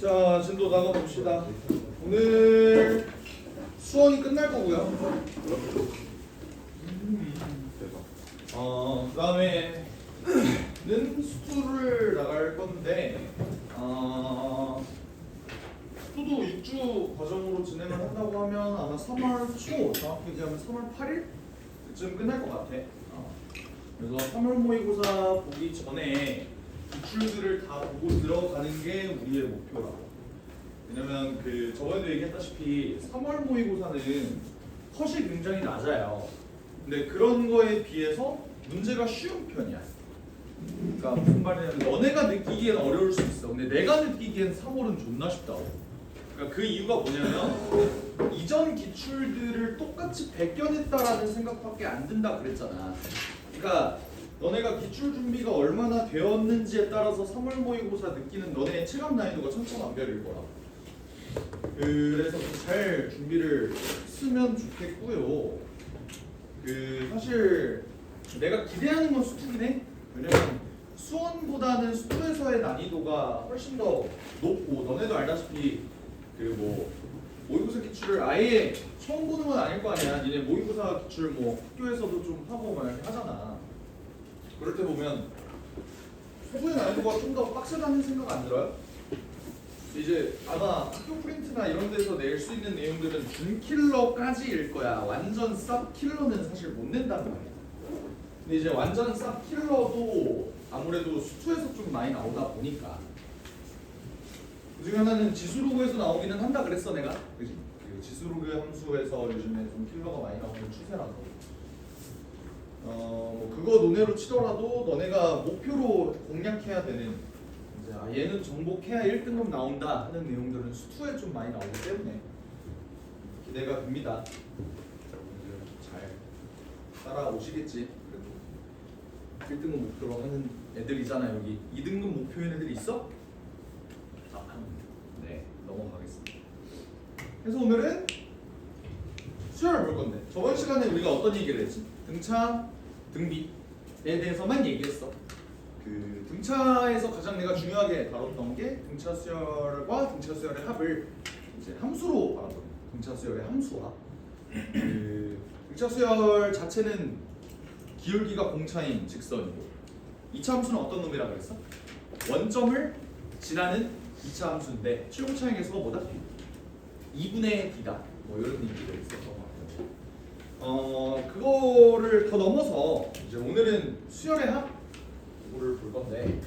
자, 진도 나가봅시다. 오늘 수원이 끝날 거고요. 그다음에는 스투를 나갈 건데, 스투도 6주 과정으로 진행을 한다고 하면 아마 3월 초, 정확히 얘기하면 3월 8일 쯤 끝날 것 같아. 그래서 3월 모의고사 보기 전에 기출들을 다 보고 들어가는 게 우리의 목표라고. 왜냐면 그 저번에도 얘기했다시피 3월 모의고사는 컷이 굉장히 낮아요. 근데 그런 거에 비해서 문제가 쉬운 편이야. 그러니까 무슨 말이냐면 너네가 느끼기엔 어려울 수 있어. 근데 내가 느끼기엔 3월은 존나 쉽다고. 그러니까 그 이유가 뭐냐면 이전 기출들을 똑같이 베껴냈다라는 생각밖에 안 든다 그랬잖아. 그러니까 너네가 기출 준비가 얼마나 되었는지에 따라서 3월 모의고사 느끼는 너네의 체감 난이도가 천차만별일 거라. 그래서 잘 준비를 했으면 좋겠고요. 사실 내가 기대하는 건 수투긴 해. 왜냐면 수원보다는 수투에서의 난이도가 훨씬 더 높고, 너네도 알다시피 모의고사 기출을 아예 처음 보는 건 아닐 거 아니야. 니네 모의고사 기출 학교에서도 좀 하고 막 이렇게 하잖아. 그럴 때 보면 소수의 난이도가 좀 더 빡세다는 생각 안 들어요? 이제 아마 학교 프린트나 이런 데서 낼 수 있는 내용들은 준킬러까지일 거야. 완전 쌉 킬러는 사실 못 낸다는 말이야. 근데 이제 완전 쌉 킬러도 아무래도 수투에서 좀 많이 나오다 보니까, 그중에 하나는 지수로그에서 나오기는 한다 그랬어 내가. 그지? 그 지수로그 함수에서 요즘에 좀 킬러가 많이 나오는 추세라서 그거 논외로 치더라도 너네가 목표로 공략해야 되는, 이제 얘는 정복해야 1등급 나온다 하는 내용들은 수투에 좀 많이 나오기 때문에 기대가 됩니다. 여러분들 잘 따라오시겠지. 그래도 1등급 목표로 하는 애들이잖아. 여기 2등급 목표인 애들이 있어? 네, 넘어가겠습니다. 그래서 오늘은 수열을 볼 건데, 저번 시간에 우리가 어떤 얘기를 했지? 등차, 등비에 대해서만 얘기했어. 그 등차에서 가장 내가 중요하게 다뤘던 게 등차 수열과 등차 수열의 합을 이제 함수로 알았거든. 등차 수열의 함수와 등차 수열 자체는 기울기가 공차인 직선이고, 2차 함수는 어떤 놈이라 그랬어? 원점을 지나는 2차 함수인데 최고차항에서가 뭐다? 2분의 d다. 이런 얘기가 있었던 것 같아요. 그거를 더 넘어서 이제 오늘은 수열의 합을 볼 건데,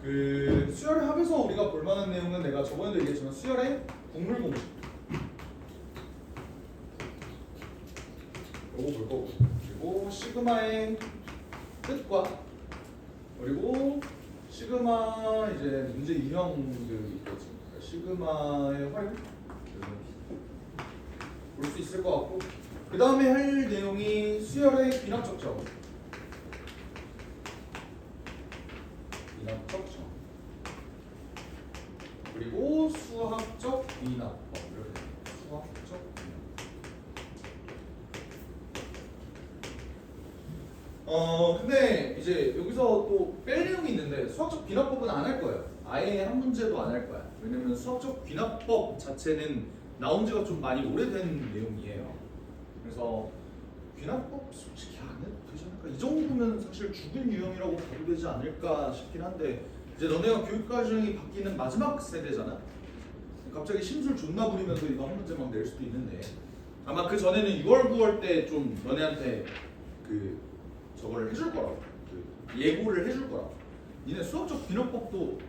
그 수열의 합에서 우리가 볼 만한 내용은 내가 저번에도 얘기했지만 수열의 국물 공식 요거 볼 거고, 그리고 시그마의 뜻과, 그리고 시그마 이제 문제 유형들이 있거든. 시그마의 활용 볼 수 있을 것 같고, 그 다음에 할 내용이 수열의 비납적 점, 비납적 점, 그리고 수학적 비납법. 수학적 비납. 근데 이제 여기서 또 뺄 내용이 있는데, 수학적 비납법은 안 할 거예요. 아예 한 문제도 안 할 거야. 왜냐면 수학적 비납법 자체는 나온 지가 좀 많이 오래된 내용이에요. 그래서 비납법 솔직히 안 해도 되지 않을까? 이 정도면 사실 죽은 유형이라고 봐도 되지 않을까 싶긴 한데, 이제 너네가 교육과정이 바뀌는 마지막 세대잖아. 갑자기 심술 존나 부리면서 이거 한 문제 막 낼 수도 있는데, 아마 그 전에는 6월 9월 때 좀 너네한테 저거를 해줄 거라고, 예고를 해줄 거라고. 니네 수학적 비납법도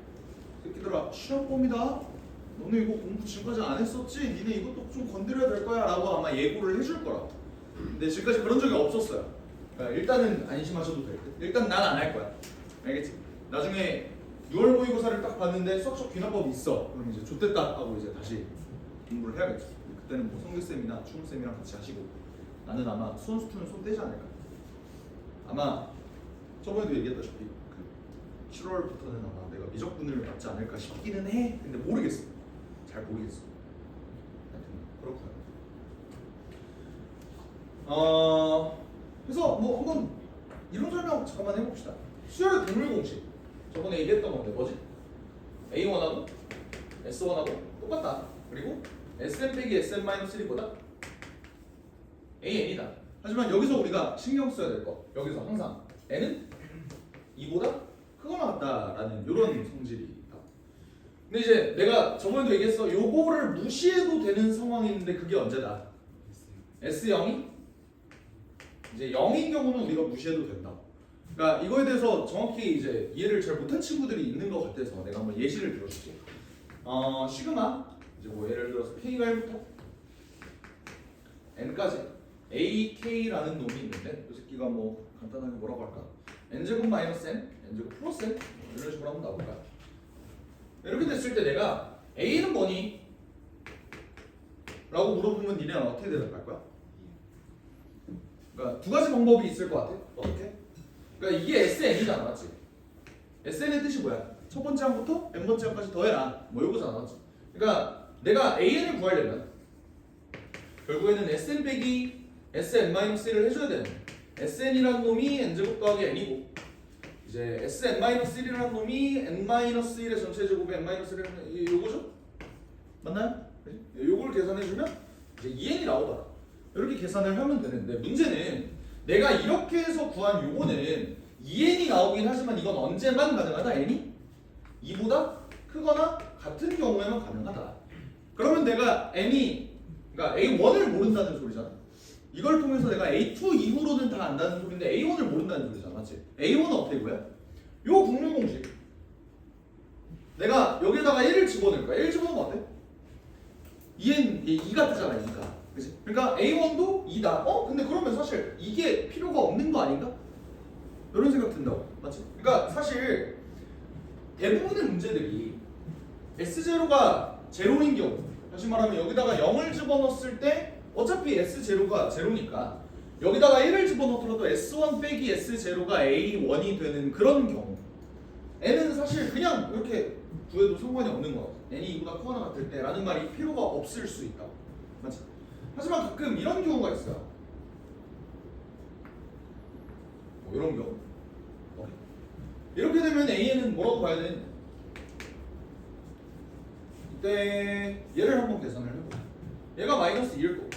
새끼들아 시험범이다. 너네 이거 공부 지금까지 안 했었지? 니네 이것도 좀 건드려야 될 거야 라고 아마 예고를 해줄 거라고. 근데 지금까지 그런 적이 없었어요. 그러니까 일단은 안심하셔도 될 듯. 일단 난 안 할 거야. 알겠지? 나중에 6월 모의고사를 딱 봤는데 수학적 비납법이 있어. 그럼 이제 좆됐다 하고 이제 다시 공부를 해야겠죠. 그때는 뭐 성규쌤이나 추훈쌤이랑 같이 하시고, 나는 아마 수원 수투는 손 떼지 않을까. 아마 저번에도 얘기했다시피 7월부터는 아마 내가 미적분을 맞지 않을까 싶기는 해. 근데 모르겠어. 잘 모르겠어. 하여튼 그렇고요. 그래서 한번 이론 설명 잠깐만 해봅시다. 수열의 동물 공식 저번에 얘기했던 건데 뭐지? A1하고 S1하고 똑같다. 그리고 Sn 빼기 Sn-1보다 AN이다. 하지만 여기서 우리가 신경 써야 될 거, 여기서 항상 N은 2보다 크거나 같다라는 이런 성질이 있다. 근데 이제 내가 저번에도 얘기했어. 요거를 무시해도 되는 상황이 있는데 그게 언제다? S0이 이제 0인 경우는 우리가 무시해도 된다. 그러니까 이거에 대해서 정확히 이제 이해를 잘 못한 친구들이 있는 것 같아서 내가 한번 예시를 들어줄게. 시그마 이제 뭐 예를 들어서 K가 1부터 N까지 AK라는 놈이 있는데 이 새끼가 뭐 간단하게 뭐라고 할까? N제곱 마이너스 N, N제곱 플러스 N 이런 식으로 한번 나올까요? 이렇게 됐을 때 내가 A는 뭐니? 라고 물어보면 니네는 어떻게 대답할 거야? 그러니까 두 가지 방법이 있을 것 같아. 어떻게? 그러니까 이게 SN이잖아, 맞지? SN의 뜻이 뭐야? 첫 번째 항부터 n 번째 항까지 더해라. 뭐 이거잖아, 맞지? 그러니까 내가 AN을 구하려면 결국에는 SN 빼기 SN-1을 해줘야 되는 거야. SN이라는 놈이 n제곱 더하기 n이고 이제 SN-1이라는 놈이 n-1의 전체 제곱에 n-1의 요거죠? 맞나요? 요걸 계산해주면 이제 2n이 나오더라. 이렇게 계산을 하면 되는데 문제는 내가 이렇게 해서 구한 요거는 2n이 나오긴 하지만 이건 언제만 가능하다? n이 2보다 크거나 같은 경우에만 가능하다. 그러면 내가 n이 그러니까 a1을 모른다는 소리잖아. 이걸 통해서 내가 a2 이후로는 다 안다는 소리인데 a1을 모른다는 소리잖아, 맞지? a1은 어떻게 구해? 요 국룰 공식. 내가 여기다가 1을 집어넣을 거야. 1 집어넣으면 어때? 2가 뜨잖아, 2가. 그치? 그러니까 A1도 2다. 근데 그러면 사실 이게 필요가 없는 거 아닌가? 이런 생각 든다고. 맞지? 그러니까 사실 대부분의 문제들이 S0가 제로인 경우, 다시 말하면 여기다가 0을 집어넣었을 때 어차피 S0가 제로니까 여기다가 1을 집어넣더라도 S1 빼기 S0가 A1이 되는 그런 경우 N은 사실 그냥 이렇게 구해도 상관이 없는 거 같아. N이 2보다 크거나 같을 때 라는 말이 필요가 없을 수 있다. 맞지? 하지만 가끔 이런 경우가 있어요. 뭐 이런 경우. 이렇게 되면 AN은 뭐라고 봐야 되는? 이때 얘를 한번 계산을 해보자. 얘가 마이너스 2일 거고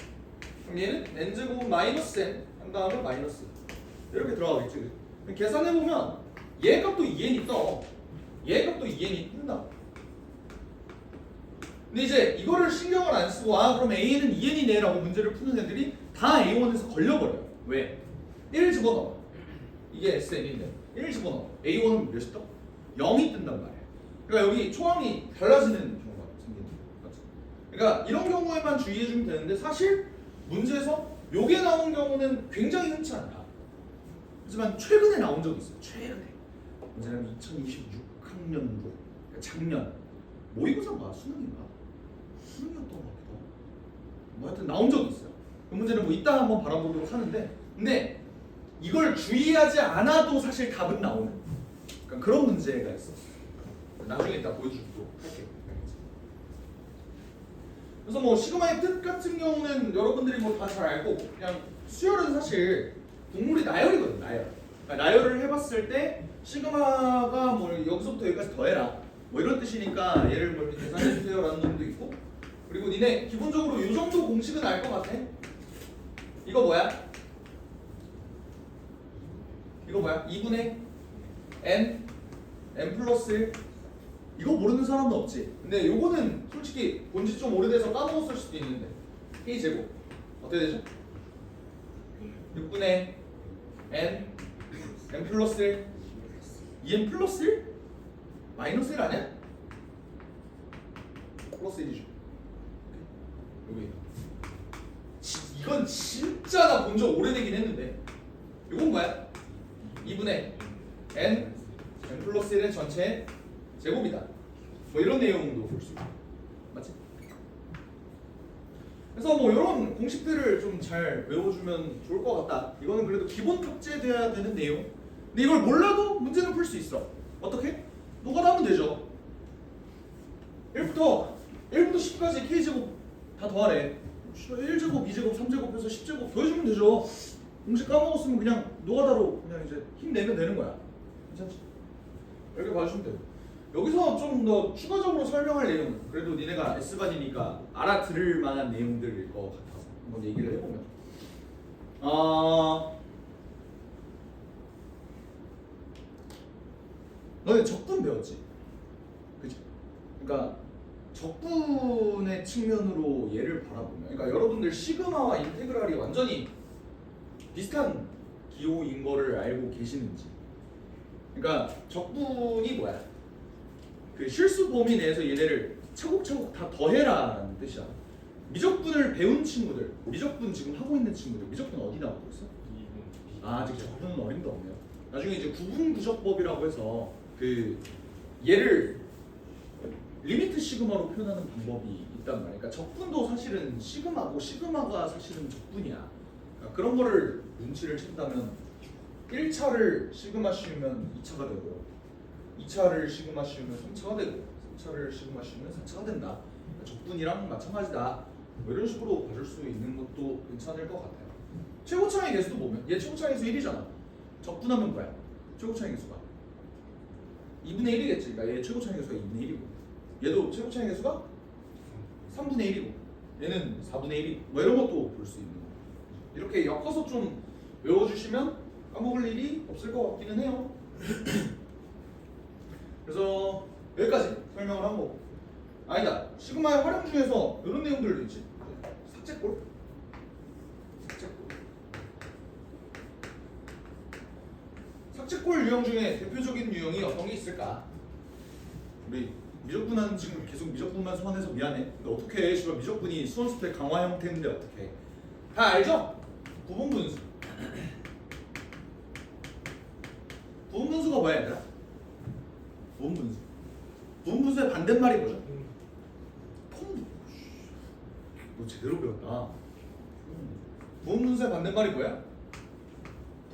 그럼 얘는 n제곱 마이너스 n 한 다음에 마이너스 이렇게 들어가겠지. 계산해보면 얘 값도 2n이 떠. 얘 값도 2n이 뜬다. 근데 이제 이거를 신경을 안 쓰고 그럼 AN은 2n이네 라고 문제를 푸는 애들이 다 A1에서 걸려버려요. 왜? 1 집어넣어. 이게 SN인데 1 집어넣어. A1은 몇이 떠? 0이 뜬단 말이야. 그러니까 여기 초항이 달라지는 경우가 생기는 거지. 그러니까 이런 경우에만 주의해주면 되는데 사실 문제에서 요게 나온 경우는 굉장히 흔치 않다. 하지만 최근에 나온 적이 있어요. 최근에. 언제냐면 2026학년도 그러니까 작년 모의고사인가 수능인가? 수능이었던 것 같기도 하고 뭐 하여튼 나온 적이 있어요. 그 문제는 뭐 이따 한번 바라보도록 하는데 근데 이걸 주의하지 않아도 사실 답은 나오는 그러니까 그런 문제가 있어. 나중에 이따 보여주도록 할게요. 그래서 뭐 시그마의 뜻 같은 경우는 여러분들이 뭐 다 잘 알고 그냥 수열은 사실 국물이 나열이거든. 나열. 그러니까 나열을 해봤을 때 시그마가 뭐 여기서부터 여기까지 더해라 뭐 이런 뜻이니까 얘를 뭐 이렇게 계산해주세요 라는 놈도 있고 그리고 니네 기본적으로 이 정도 공식은 알 것 같아. 이거 뭐야? 이거 뭐야? 2분의 n 플러스 1 이거 모르는 사람은 없지. 근데 요거는 솔직히 본지 좀 오래돼서 까먹었을 수도 있는데 k 제곱 어떻게 되죠? 6분의 n 플러스 1 2n 플러스 1? 마이너스 1 아니야? 플러스 1이죠. 여기 이건 진짜 나 본 적 오래되긴 했는데 이건 뭐야? 2분의 n 플러스 1의 전체 제곱이다. 뭐 이런 내용도 볼 수 있고 맞지? 그래서 뭐 이런 공식들을 좀 잘 외워주면 좋을 것 같다. 이거는 그래도 기본 탑재돼야 되는 내용. 근데 이걸 몰라도 문제는 풀 수 있어. 어떻게? 노가다 하면 되죠. 1부터 10까지 k제곱 다 더하래. 1제곱, 2제곱, 3제곱 해서 10제곱 더해주면 되죠. 공식 까먹었으면 그냥 노가다로 그냥 이제 힘내면 되는 거야. 괜찮지? 이렇게 봐주시면 돼요. 여기서 좀 더 추가적으로 설명할 내용, 그래도 니네가 S반이니까 알아들을 만한 내용들일 것 같아서 한번 얘기를 해보면, 너네 적분 배웠지? 그치? 그러니까 적분의 측면으로 얘를 바라보면, 그러니까 여러분들 시그마와 인테그랄이 완전히 비슷한 기호인 거를 알고 계시는지. 그러니까 적분이 뭐야? 그 실수 범위 내에서 얘네를 차곡차곡 다 더해라라는 뜻이야. 미적분을 배운 친구들, 미적분 지금 하고 있는 친구들, 미적분 어디 나오고 있어? 아직 적분은 어림도 없네요. 나중에 이제 구분구적법이라고 해서 그 얘를 리미트 시그마로 표현하는 방법이 있단 말이야. 그러니까 적분도 사실은 시그마고 시그마가 사실은 적분이야. 그러니까 그런 거를 눈치를 챈다면 1차를 시그마 씌우면 2차가 되고, 2차를 시그마 씌우면 3차가 되고, 3차를 시그마 씌우면 4차가 된다. 그러니까 적분이랑 마찬가지다. 뭐 이런 식으로 봐줄 수 있는 것도 괜찮을 것 같아요. 최고차의 개수도 보면 얘 최고차의 개수 1이잖아. 적분하면 뭐야? 최고차의 개수가 2분의 1이겠지. 그러니까 얘 최고차의 개수가 2분의 1이고, 얘도 최고차의 개수가 3분의 1이고, 얘는 4분의 1이고, 뭐 이런 것도 볼 수 있는 거. 이렇게 엮어서 좀 외워주시면 까먹을 일이 없을 것 같기는 해요. 그래서 여기까지 설명을 하고, 아니다, 시그마의 활용 중에서 이런 내용들도 있지. 삭제골. 삭제골 유형 중에 대표적인 유형이 어떤 게 있을까? 우리 미적분하는 친구 계속 미적분만 소환해서 미안해. 근데 어떻게 해? 씨발 미적분이 수원 스펙 강화 형태인데 어떻게 해? 다 알죠? 부분분수. 부분분수가 뭐야 얘들아? 부분분수. 부분분수의 반대말이 뭐죠? 통분. 너 제대로 배웠다. 부분분수의 반대말이 뭐야?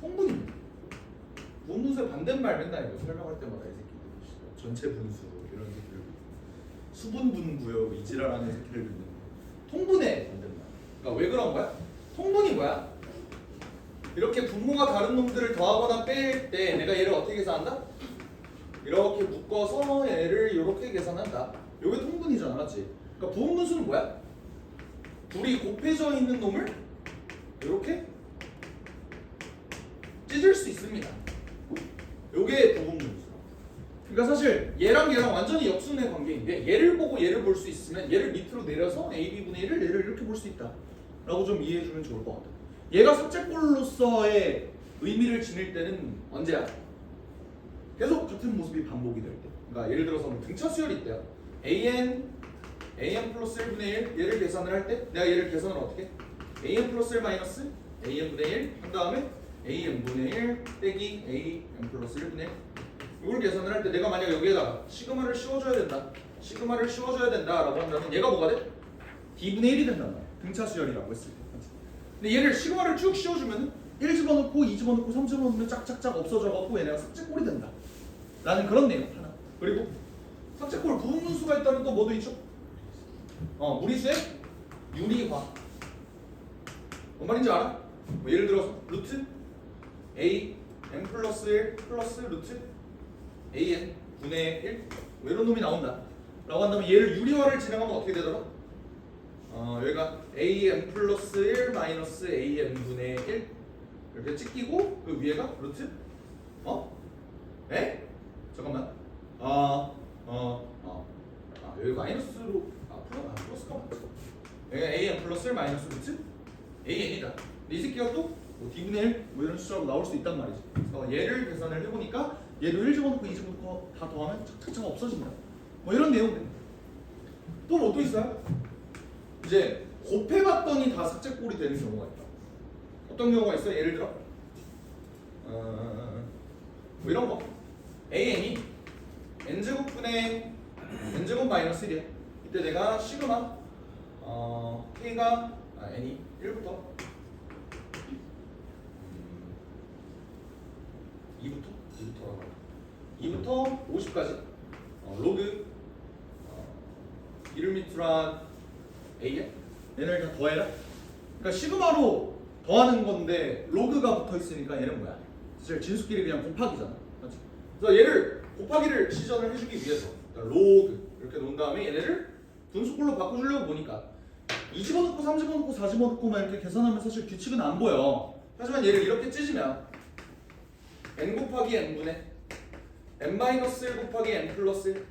통분입니다. 부분분수의 반대말 맨날 이거 설명할 때마다 이 새끼들 전체 분수 이런 새끼들, 수분분구요 이지랄하는 새끼들 듣는 통분의 반대말. 그러니까 왜 그런 거야? 통분이 뭐야? 이렇게 분모가 다른 놈들을 더하거나 뺄 때 내가 얘를 어떻게 계산한다? 이렇게 묶어서 얘를 이렇게 계산한다. 이게 통분이잖아, 맞지? 그러니까 부분분수는 뭐야? 둘이 곱해져 있는 놈을 이렇게 찢을 수 있습니다. 이게 부분분수. 그러니까 사실 얘랑 얘랑 완전히 역순의 관계인데, 얘를 보고 얘를 볼 수 있으면 얘를 밑으로 내려서 AB분의 1을 얘를 이렇게 볼 수 있다 라고 좀 이해해주면 좋을 것 같아. 얘가 삭제골로서의 의미를 지닐 때는 언제야? 계속 같은 모습이 반복이 될 때. 그러니까 예를 들어서 뭐 등차 수열이 있대요. AN 플러스 1분의 1 얘를 계산을 할 때 내가 얘를 계산을 어떻게 해? AN 플러스 1 마이너스 AN분의 1 한 다음에 AN분의 1 빼기 AN 플러스 1분의 1, 이걸 계산을 할 때 내가 만약 여기에다가 시그마를 씌워줘야 된다, 시그마를 씌워줘야 된다라고 한다면 얘가 뭐가 돼? D분의 1이 된단 말이야. 등차 수열이라고 했을 때. 근데 얘를 시그마를 쭉 씌워주면 1 집어넣고 2 집어넣고 3 집어넣으면 짝짝짝 없어져갖고 얘네가 삭제골이 된다 라는 그런 내용 하나. 그리고 삭제골 부분분수가 있다면 또 뭐도 있죠? 무리수의 유리화. 뭔 말인지 알아? 뭐 예를 들어서 루트 A n 플러스 1 플러스 루트 AN 분의 1 뭐 이런 놈이 나온다 라고 한다면 얘를 유리화를 진행하면 어떻게 되더라? 여기가 AN 플러스 1 마이너스 AN 분의 1 이렇게 찍히고 그 위에가 루트 에? 잠깐만 여기 마이너스로 플러스가 맞지. 여기가 AN 플러스 1 마이너스 루트 AN이다. 근데 이 새끼가 또 뭐 D분의 1 뭐 이런 숫자로 나올 수 있단 말이지. 그래서 얘를 계산을 해보니까 얘도 1 집어넣고 2 집어넣고 다 더하면 착착착 없어진다 뭐 이런 내용들. 또 뭐 또 있어요? 이제 곱해봤더니 다 삭제골이 되는 경우가 있다. 어떤 경우가 있어요? 예를 들어 뭐 이런 거. AN이 n제곱분의 n제곱 마이너스 1이야. 이때 내가 시그마 K가 n이 1부터 2부터 50까지 로그 1을 밑으로 한 A에 얘를 다 더해라. 그러니까 시그마로 더하는 건데 로그가 붙어 있으니까 얘는 뭐야? 사실 진수끼리 그냥 곱하기잖아. 맞지? 그래서 얘를 곱하기를 시전을 해주기 위해서 로그 이렇게 놓은 다음에 얘네를 분수꼴로 바꿔주려고 보니까 2 집어넣고 3 집어넣고 4 집어넣고만 이렇게 계산하면 사실 규칙은 안 보여. 하지만 얘를 이렇게 찢으면 n 곱하기 n분의 n-1 곱하기 n 플러스 1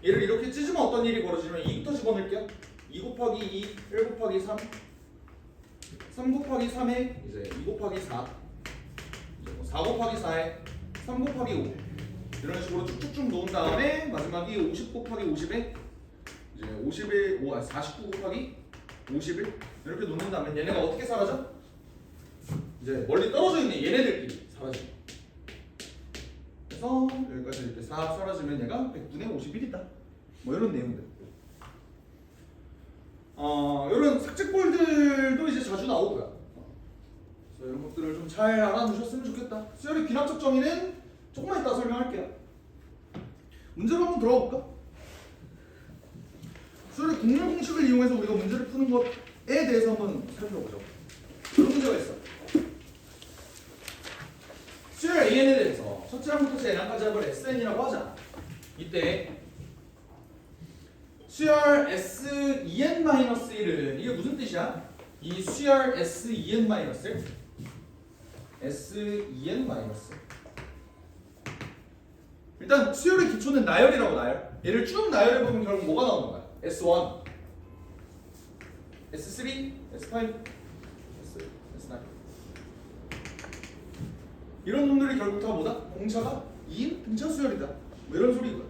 얘를 이렇게 찢으면 어떤 일이 벌어지냐면 2부터 집어넣을게요. 2 곱하기 2, 1 곱하기 3 3 곱하기 3에 이제 2 곱하기 4 4 곱하기 4에 3 곱하기 5 이런 식으로 쭉쭉쭉 놓은 다음에 마지막이 50 곱하기 50에 이제 49 곱하기 51 이렇게 놓는 다음에 얘네가 어떻게 사라져? 이제 멀리 떨어져 있는 얘네들끼리 사라져. 그래서 여기까지 이렇게 싹 사라지면 얘가 100분의 51이다. 뭐 이런 내용들. 이런 삭제꼴들도 이제 자주 나오고요. 그래서 이런 것들을 좀 잘 알아두셨으면 좋겠다. 수열의 귀납적 정의는 조금만 이따 설명할게요. 문제로 한번 들어가 볼까? 수열의 국률 공식을 이용해서 우리가 문제를 푸는 것에 대해서 한번 살펴보죠. 이런 문제가 있어. 수열 AN에 대해서 첫째 항부터 n항까지 합을 SN이라고 하자. 이때 수열 S2n-1은 이게 무슨 뜻이야? 이 수열 S2n-1 S2n- 일단 수열의 기초는 나열이라고 나열. 얘를 쭉 나열해보면 결국 뭐가 나오는 거야? S1, S3, S5, S9 이런 놈들이 결국 다 뭐다? 공차가 2인 등차 수열이다. 뭐 이런 소리고요.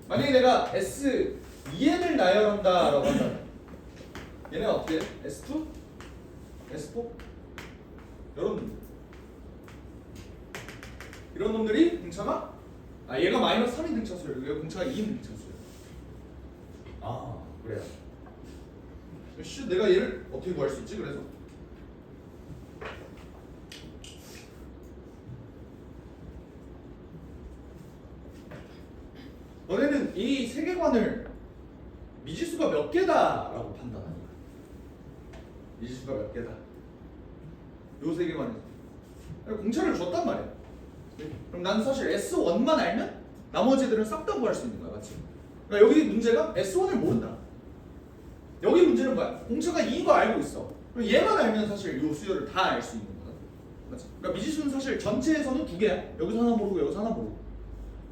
만약에 내가 S2n을 나열한다 라고 한다면 얘네가 어떻게 해? S2, S4 이런 놈들이 등차가 얘가 마이너스 3인 등차 수열, 얘가 공차가 2인 등차 수열. 그래요. 내가 얘를 어떻게 구할 수 있지? 그래서 너네는 이 세계관을 미지수가 몇 개다라고 판단하는 거야. 미지수가 몇 개다. 요 세계관에서 공차를 줬단 말이야. 그럼 난 사실 S1만 알면 나머지 애들은 싹 다 구할 수 있는 거야, 맞지? 그러니까 여기 문제가 S1을 모른다. 여기 문제는 뭐야? 공차가 2인 거 알고 있어. 그럼 얘만 알면 사실 요 수열을 다 알 수 있는 거다. 맞지? 그러니까 미지수는 사실 전체에서는 두 개야. 여기서 하나 모르고 여기서 하나 모르고.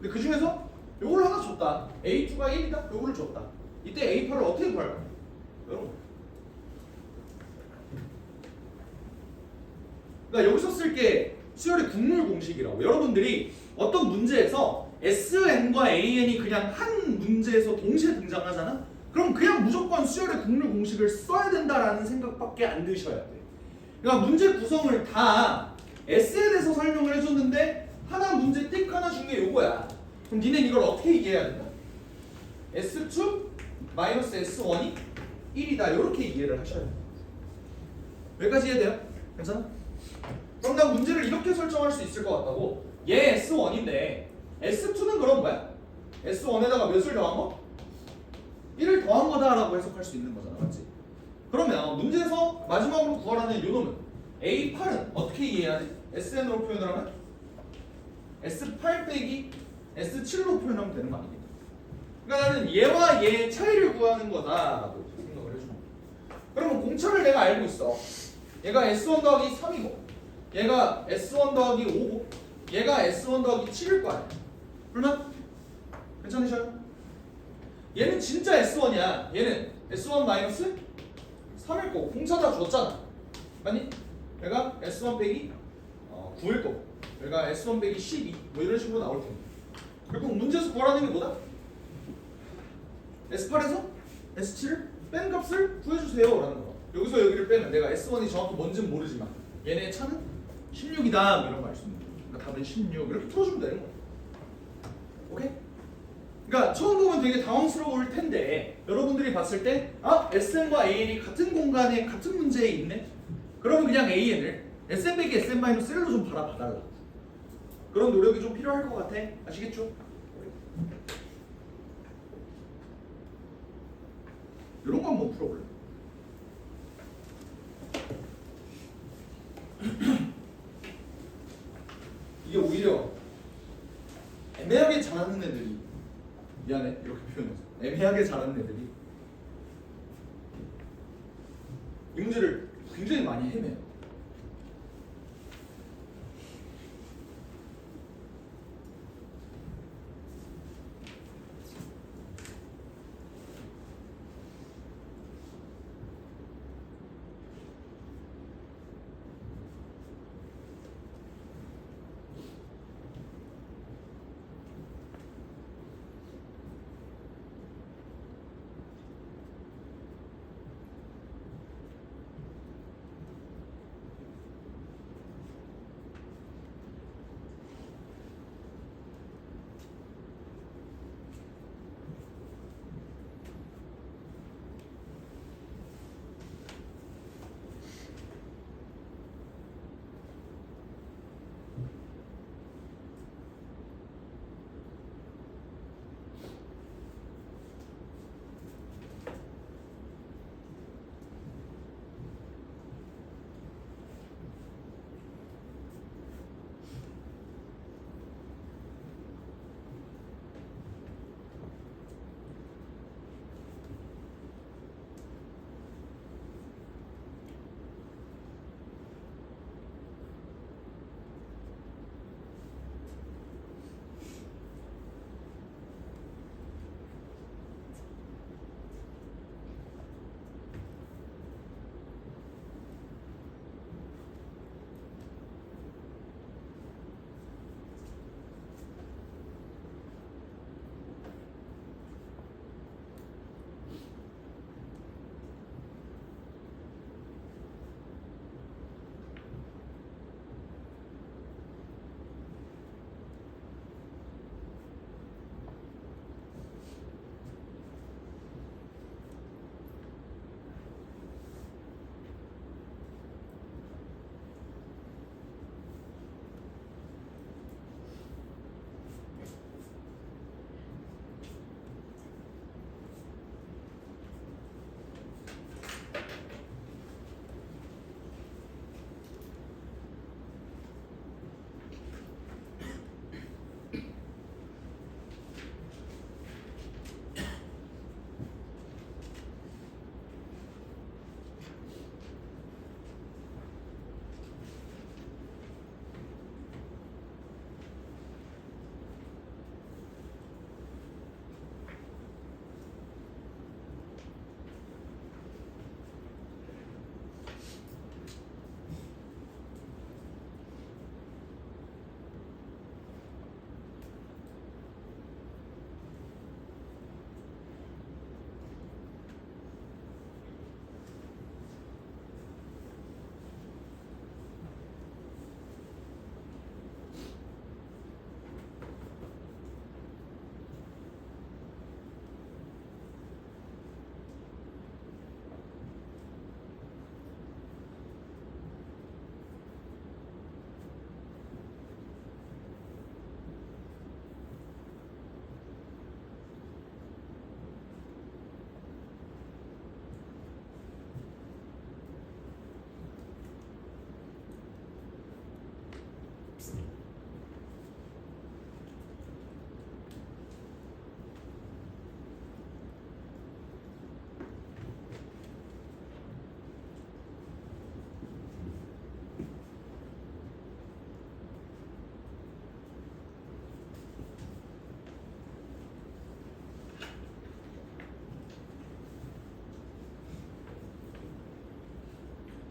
근데 그 중에서 요걸 하나 줬다. A2가 1이다. 요거를 줬다. 이때 A8을 어떻게 구할까? 여러분. 그러니까 여기서 쓸게 수열의 국룰 공식이라고. 여러분들이 어떤 문제에서 SN과 AN이 그냥 한 문제에서 동시에 등장하잖아? 그럼 그냥 무조건 수열의 국룰 공식을 써야 된다라는 생각밖에 안 드셔야 돼. 그러니까 문제 구성을 다 S에 대해서 설명을 해줬는데 하나 문제 띡 하나 준 게 요거야. 그럼 니네 이걸 어떻게 이해해야 된다? S2 마이너스 S1이 1이다. 이렇게 이해를 하셔야 돼요. 여기까지 이해돼요? 괜찮아? 그럼 난 문제를 이렇게 설정할 수 있을 것 같다고. 얘 S1인데 S2는 그럼 뭐야? S1에다가 몇을 더한 거? 1을 더한 거다라고 해석할 수 있는 거잖아. 맞지? 그러면 문제에서 마지막으로 구하라는 요 놈은 A8은 어떻게 이해해야 돼? SN으로 표현을 하면 S8 빼기 S7로 표현하면 되는 거 아니겠냐? 그러니까 나는 얘와 얘의 차이를 구하는 거다라고 생각을 해주는 거야. 그러면 공차를 내가 알고 있어. 얘가 S1 더하기 3이고 얘가 S1 더하기 5고 얘가 S1 더하기 7일 거 아니야. 그러면 괜찮으셔요? 얘는 진짜 S1이야. 얘는 S1 마이너스 3일 거고 공차 다 줬잖아. 맞니? 얘가 S1 빼기 9일 거고 얘가 S1 빼기 12 뭐 이런 식으로 나올 텐데. 그리고 문제에서 구하라는 게 뭐다? S8에서 S7을 뺀 값을 구해주세요 라는 거야. 여기서 여기를 빼면 내가 S1이 정확히 뭔지는 모르지만 얘네 차는 16이다 뭐 이런 거 알 수 있는 거야. 그러니까 답은 16 이렇게 풀어주면 되는 거야. 오케이? 그러니까 처음 보면 되게 당황스러울 텐데 여러분들이 봤을 때 SN과 AN이 같은 공간에 같은 문제에 있네? 그러면 그냥 AN을 SN 빼기 SN-1로 좀 봐달라. 그런 노력이 좀 필요할 것 같아. 아시겠죠? 이런 거 한번 풀어볼래? 이게 오히려 애매하게 잘하는 애들 애매하게 잘하는 애들이 이 문제를 굉장히 많이 헤매요.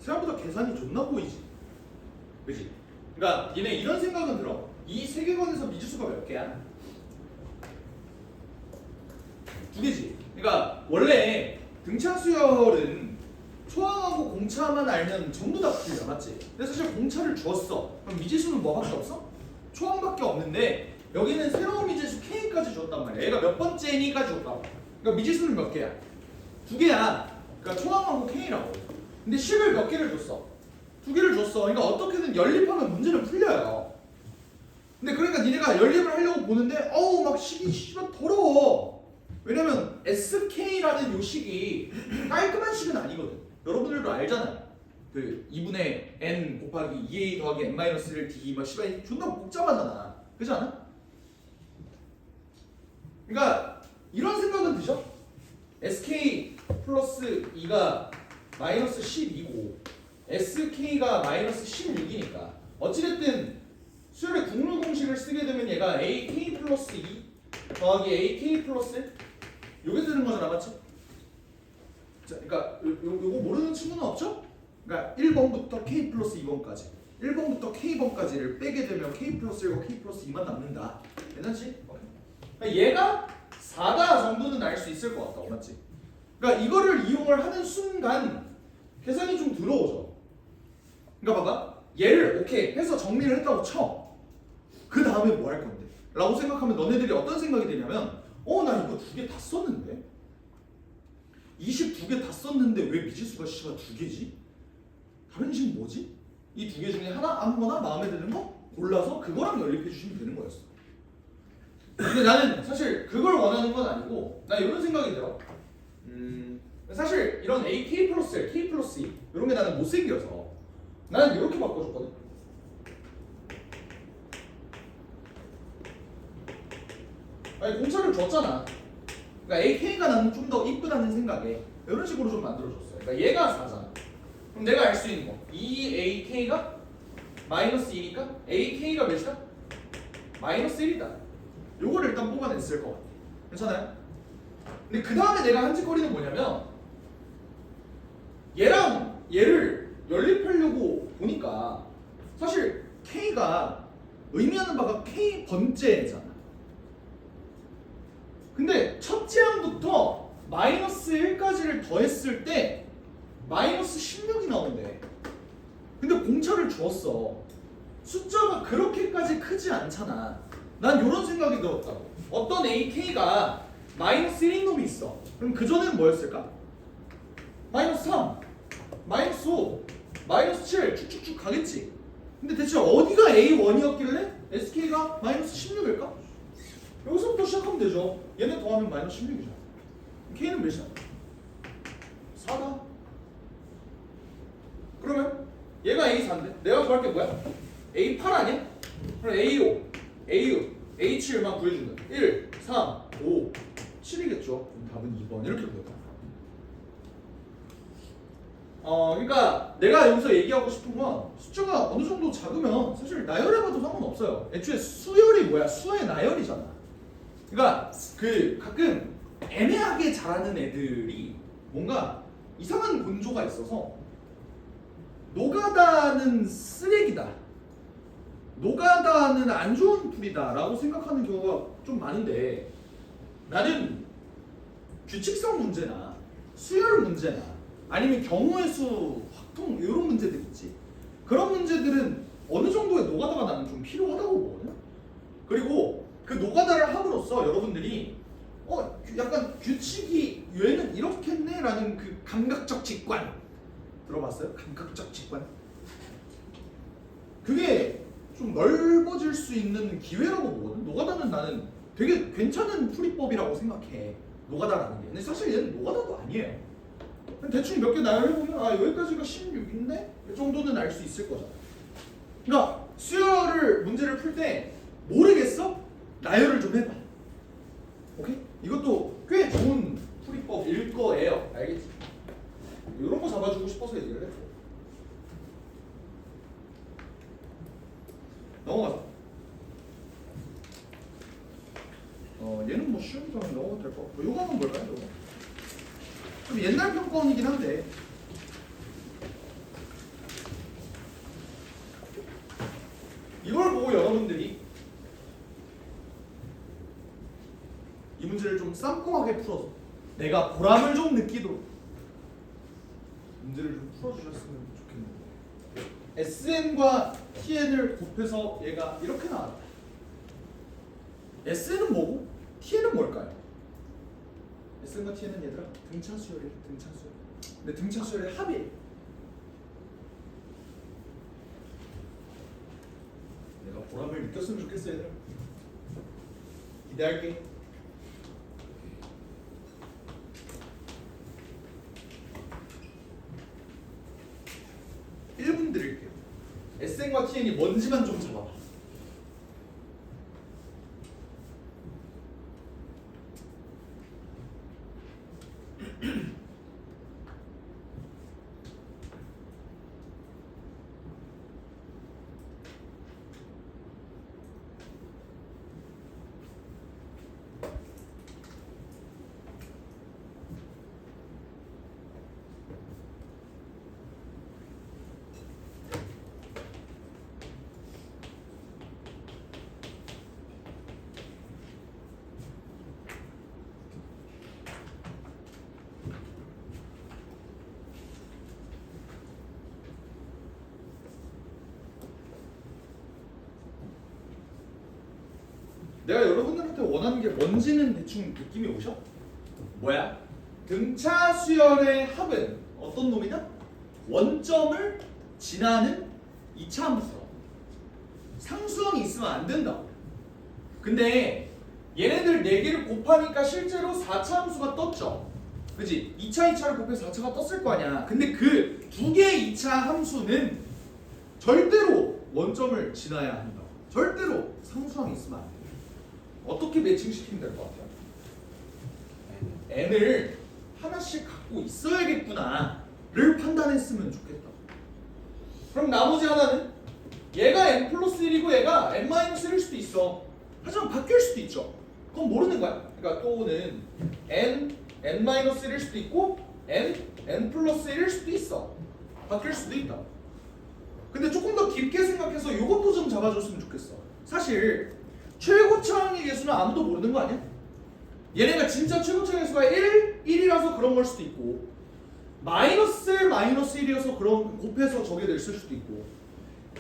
생각보다 계산이 존나 보이지. 그지? 그러니까 얘네 이런 생각은 들어. 이 세계관에서 미지수가 몇 개야? 두 개지. 그러니까 원래 등차 수열은 초항하고 공차만 알면 전부 다 풀려, 맞지? 근데 사실 공차를 주었어. 그럼 미지수는 뭐밖에 없어? 초항밖에 없는데 여기는 새로운 미지수 k까지 주었단 말이야. 얘가 몇 번째니까 주었다고. 그러니까 미지수는 몇 개야? 두 개야. 그러니까 초항하고 k라고. 근데 식을 몇 개를 줬어? 두 개를 줬어. 그러니까 어떻게든 연립하면 문제는 풀려요. 근데 그러니까 니네가 연립을 하려고 보는데 어우 막 식이 씨발 더러워. 왜냐면 SK라는 요 식이 깔끔한 식은 아니거든. 여러분들도 알잖아요. 그 2분의 n 곱하기 2a 더하기 n-1d 막 씨발 존나 복잡하잖아. 그렇지 않아? 그러니까 이런 생각은 드셔? SK 플러스 2가 마이너스 12고 SK가 마이너스 16이니까 어찌됐든 수열의 국룰 공식을 쓰게 되면 얘가 AK 플러스 2 더하기 AK 플러스 1 요게 되는 거잖아, 맞지? 자, 그러니까 요거 모르는 친구는 없죠? 그러니까 1번부터 K 플러스 2번까지 1번부터 K번까지를 빼게 되면 K 플러스 1과 K 플러스 2만 남는다. 괜찮지? 그러니까 얘가 4다 정도는 알 수 있을 것 같다. 맞지? 그러니까 이거를 이용을 하는 순간 계산이 좀 들어오죠. 그러니까 봐봐. 얘를 오케이 해서 정리를 했다고 쳐. 그 다음에 뭐 할 건데? 라고 생각하면 너네들이 어떤 생각이 드냐면 나 이거 2개 다 썼는데? 22개 다 썼는데 왜 미지수가 씨가 2개지? 다른 식 뭐지? 이 2개 중에 하나 아무거나 마음에 드는 거 골라서 그거랑 연립해 주시면 되는 거였어. 근데 나는 사실 그걸 원하는 건 아니고 나 이런 생각이 들어. 사실 이런 A, K 플러스 L, K 플러스 2 이런 게 나는 못생겨서 나는 이렇게 바꿔줬거든. 아니 공차를 줬잖아. 그러니까 A, K가 나는 좀 더 이쁘다는 생각에 이런 식으로 좀 만들어줬어요. 그러니까 얘가 4잖아. 그럼 내가 알 수 있는 거 2AK가 마이너스 2니까 AK가 몇이다? 마이너스 1이다. 요거를 일단 뽑아냈을 것 같아. 괜찮아요? 근데 그 다음에 내가 한 짓거리는 뭐냐면 얘랑 얘를 연립하려고 보니까 사실 K가 의미하는 바가 K 번째잖아. 근데 첫째 항부터 마이너스 1까지를 더했을 때 마이너스 16이 나온대. 근데 공차를 주었어. 숫자가 그렇게까지 크지 않잖아. 난 이런 생각이 들었다고. 어떤 AK가 마이너스 1인 놈이 있어. 그럼 그전에는 뭐였을까? 마이너스 3, 마이너스 5, 마이너스 7 쭉쭉쭉 가겠지. 근데 대체 어디가 A1이었길래 SK가 마이너스 16일까? 여기서부터 시작하면 되죠. 얘네 더하면 마이너스 16이잖아. K는 몇이야? 4다. 그러면 얘가 A4인데 내가 구할 게 뭐야? A8 아니야? 그럼 A5, A6, A7만 구해준다. 1, 3, 5, 7이겠죠. 그럼 답은 2번 이렇게 구했다. 그러니까 내가 여기서 얘기하고 싶은 건 숫자가 어느 정도 작으면 사실 나열해봐도 상관없어요. 애초에 수열이 뭐야? 수의 나열이잖아. 그러니까 그 가끔 애매하게 자라는 애들이 뭔가 이상한 곤조가 있어서 노가다는 쓰레기다, 노가다는 안 좋은 풀이다 라고 생각하는 경우가 좀 많은데 나는 규칙성 문제나 수열 문제나 아니면 경우의 수, 확통 이런 문제들 있지. 그런 문제들은 어느 정도의 노가다가 나는 좀 필요하다고 보거든요. 그리고 그 노가다를 함으로써 여러분들이 약간 규칙이 얘는 이렇겠네 라는 그 감각적 직관 들어봤어요? 감각적 직관? 그게 좀 넓어질 수 있는 기회라고 보거든. 노가다는 나는 되게 괜찮은 풀이법이라고 생각해. 노가다라는 게. 근데 사실 얘는 노가다도 아니에요. 대충 몇 개 나열해보면 여기까지가 16인데 이 정도는 알 수 있을 거잖아. 그러니까 수열을 문제를 풀 때 모르겠어? 나열을 좀 해봐. 오케이? 이것도 꽤 좋은 풀이법일 거예요. 알겠지? 이런 거 잡아주고 싶어서 얘기를 했어. 넘어가자. 얘는 뭐 쉬우니까 넘어가도 될 것 같고 요거 하면 뭘까요? 요거 좀 옛날 평가원이긴 한데 이걸 보고 여러분들이 이 문제를 좀 쌈꼼하게 풀어서 내가 보람을 좀 느끼도록 문제를 좀 풀어주셨으면 좋겠는데 SN과 TN을 곱해서 얘가 이렇게 나왔다. SN은 뭐고? TN은 뭘까요? SN과 TN은 얘들아 등차수열이래. 등차수열. 근데 등차수열의 합이에요. 내가 보람을 느꼈으면 좋겠어 얘들아. 기대할게. 드릴게요. SN과 TN이 뭔지만 좀 잡아봐. 내가 여러분들한테 원하는 게 뭔지는 대충 느낌이 오셔? 뭐야? 등차 수열의 합은 어떤 놈이다? 원점을 지나는 2차 함수야. 상수항이 있으면 안 된다. 근데 얘네들 4개를 곱하니까 실제로 4차 함수가 떴죠. 그치? 2차 곱해서 4차가 떴을 거 아니야. 근데 그 2개의 2차 함수는 절대로 원점을 지나야 한다. 절대로 상수항이 있으면 안 돼. 어떻게 매칭시키면 될 것 같아요? n을 하나씩 갖고 있어야겠구나를 판단했으면 좋겠다. 그럼 나머지 하나는 얘가 n 플러스 1이고 얘가 n 마이너스 1일 수도 있어. 하지만 바뀔 수도 있죠. 그건 모르는 거야. 그러니까 또는 n 마이너스 1일 수도 있고 n 플러스 1일 수도 있어. 바뀔 수도 있다. 근데 조금 더 깊게 생각해서 이것도 좀 잡아줬으면 좋겠어. 사실 최고차항의 개수는 아무도 모르는 거 아니야? 얘네가 진짜 최고차항의 개수가 1이라서 그런 걸 수도 있고 마이너스 1이어서 그런 곱해서 저게 됐을 수도 있고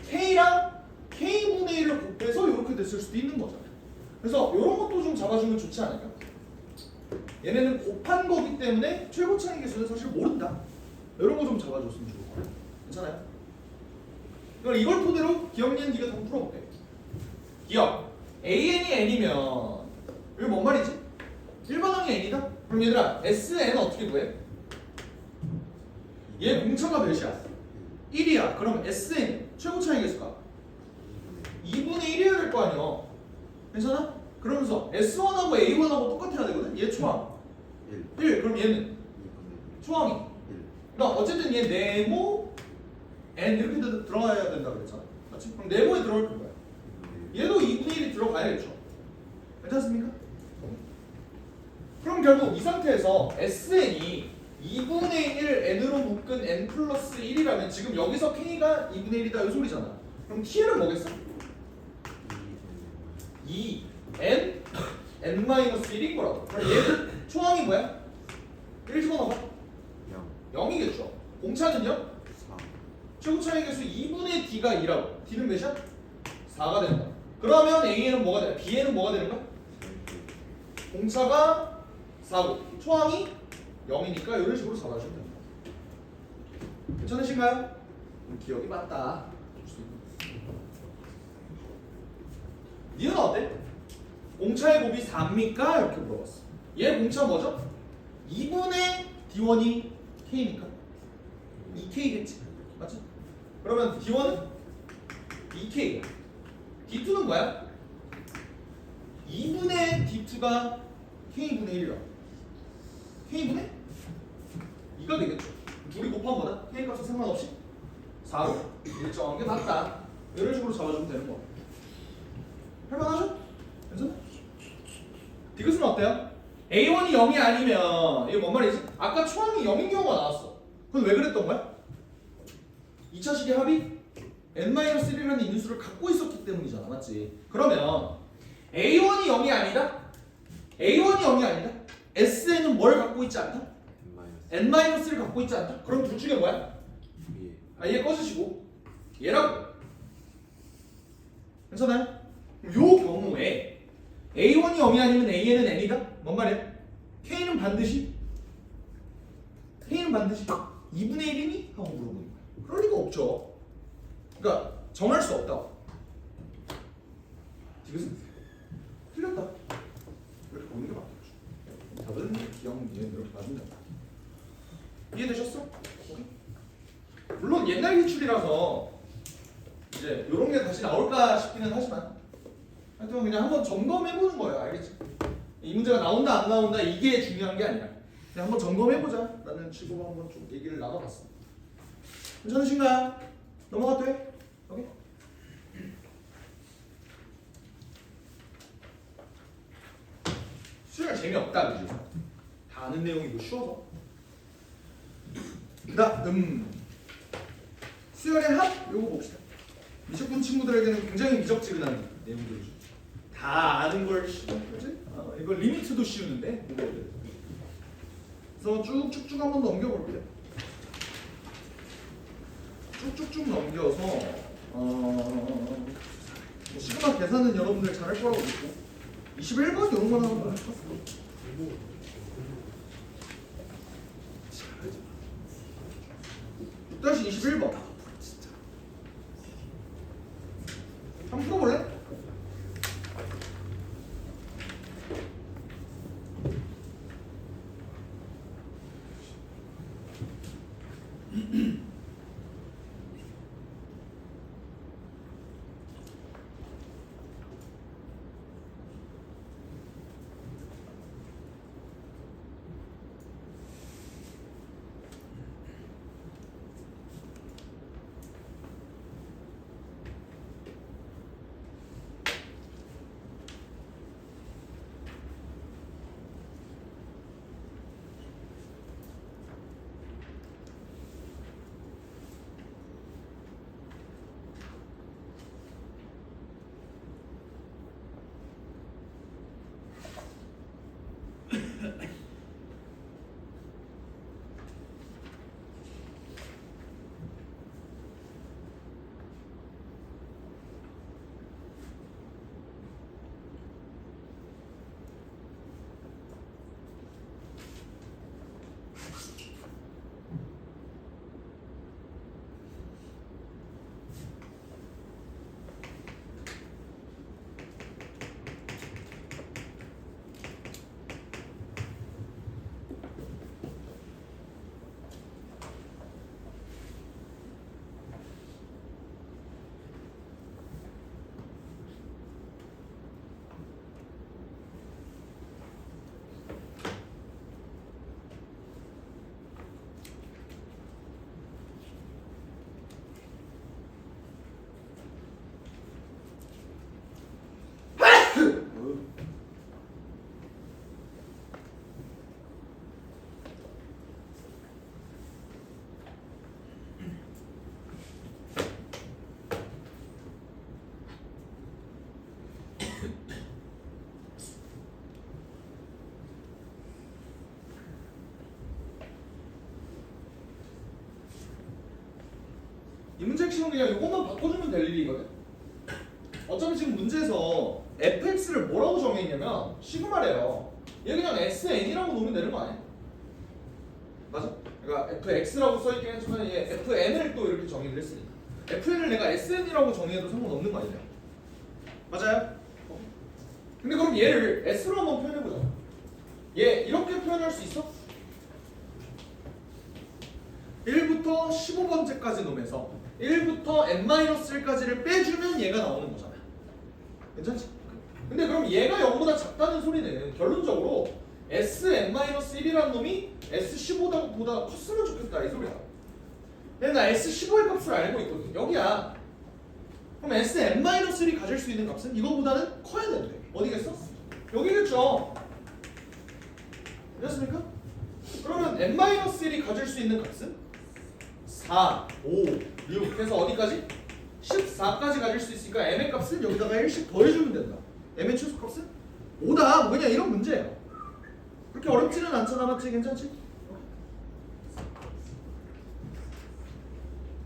K랑 K분의 1을 곱해서 이렇게 됐을 수도 있는 거잖아. 그래서 이런 것도 좀 잡아주면 좋지 않을까? 얘네는 곱한 거기 때문에 최고차항의 개수는 사실 모른다. 이런 거 좀 잡아줬으면 좋을 거야. 괜찮아요? 그럼 이걸 토대로 기억니은 네가 더 풀어볼게. 기억 AN이 N이면 이게 뭔 말이지? 일반항이 N이다? 그럼 얘들아 SN 어떻게 구해? 얘 공차가 몇이야? 1이야. 그럼 SN 최고차항의 개수가 2분의 1이어야 될 거 아니야. 괜찮아? 그러면서 S1하고 A1하고 똑같아야 되거든? 얘 초항 1. 그럼 얘는 초항이 그러니까 어쨌든 얘 네모 N 이렇게 들어가야 된다 그랬잖아. 맞지? 그럼 네모에 들어갈 거야. 얘도 2분의 1이 들어가야겠죠. 괜찮습니까? 그럼 결국 이 상태에서 SN이 2분의 1 N으로 묶은 N 플러스 1이라면 지금 여기서 K가 2분의 1이다 이 소리잖아. 그럼 T는 뭐겠어? 2 N 마이너스 1인 거라고. 그럼 얘는 초항이 뭐야? 1 집어넣어봐. 0이겠죠. 공차는요? 4. 최고차항의 개수 2분의 D가 2라고. D는 몇이야? 4가 된다. 그러면 A에는 뭐가 돼? B에는 뭐가 되는 거야? 공차가 4고 초항이 0이니까 이런 식으로 잡아주면 됩니다. 괜찮으신가요? 기억이 맞다. 니은 어때? 공차의 곱이 4입니까? 이렇게 물어봤어. 얘 공차 뭐죠? 2분의 D1이 K니까 2K겠지? 맞지? 그러면 D1은 2K야. D2는 뭐야? 2분의 D2가 K분의 1이라. K분의 2가 되겠죠. 둘이 곱한 거다. K 값과 상관없이 4로 일정한 게 맞다. 이런 식으로 잡아주면 되는 거. 할만하죠? 괜찮아? 디귿은 어때요? A1이 0이 아니면 이게 뭔 말이지? 아까 초항이 0인 경우가 나왔어. 그건 왜 그랬던 거야? 2차식의 합이 n-1이라는 인수를 갖고 있었기 때문이잖아. 맞지? 그러면 A1이 0이 아니다? A1이 0이 아니다? SN은 뭘 갖고 있지 않다? n-를 갖고 있지 않다? 그럼 둘 중에 뭐야? 얘 꺼주시고 얘라고. 괜찮아요? 요 경우에 A1이 0이 아니면 AN은 N이다? 뭔 말이야? K는 반드시 2분의 1이니? 하고 물어보는 거야. 그럴 리가 없죠. 그러니까 정할 수 없다. 디귿은 틀렸다. 이렇게 보는 게 맞겠죠. 답은 기억 니은으로 맞는 거다. 이해되셨어? 물론 옛날 기출이라서 이제 이런 게 다시 나올까 싶기는 하지만 하여튼 그냥 한번 점검해보는 거예요. 알겠지? 이 문제가 나온다 안 나온다 이게 중요한 게 아니라 그냥 한번 점검해보자 라는 식으로 한번 좀 얘기를 나눠봤습니다. 괜찮으신가요? 넘어가도 돼? 오케이? 수열 재미없다 그지? 다 아는 내용이고 쉬워서. 그다음 수열의 합 요거 봅시다. 미적분 친구들에게는 굉장히 미적지근한 내용들이죠. 다 아는 걸 그렇지? 이걸 리미트도 씌우는데 그래서 쭉쭉쭉 한번 넘겨볼게요. 쭉쭉쭉 넘겨서 시그마 계산은 여러분들 잘할 거라고 믿고 21번 이런 거나 한번 해봤어. 다시 21번 한번 풀어볼래? 이 문제 핵심은 그냥 이것만 바꿔주면 될 일이거든. 어차피 지금 문제에서 fx를 뭐라고 정해있냐면 시그마래요. 얘 그냥 sn이라고 놓으면 되는 거 아니야? 맞아? 그러니까 fx라고 써있긴 했지만 얘 fn을 또 이렇게 정의를 했으니까 fn을 내가 sn이라고 정의해도 상관없는 거 아니냐? 맞아요? 근데 그럼 얘를 s로 한번 표현해보자. 얘 이렇게 표현할 수 있어? 1부터 15번째까지 놈에서 1부터 n-1까지를 빼주면 얘가 나오는 거잖아. 괜찮지? 근데 그럼 얘가 0보다 작다는 소리는 결론적으로 Sn-1이라는 놈이 S15보다 컸으면 좋겠다 이 소리야. 근데 나 S15의 값을 알고 있거든. 여기야. 그럼 Sn-1이 가질 수 있는 값은 이거보다는 커야 되는데 어디겠어? 여기겠죠. 됐습니까? 그러면 n-1이 가질 수 있는 값은 4, 5, 6 해서 어디까지? 14까지 가질 수 있으니까 m의 값은 여기다가 1씩 더해주면 된다. m의 최소값은 5다. 뭐 그냥 이런 문제예요. 그렇게 어렵지는 않잖아. 맞지? 괜찮지?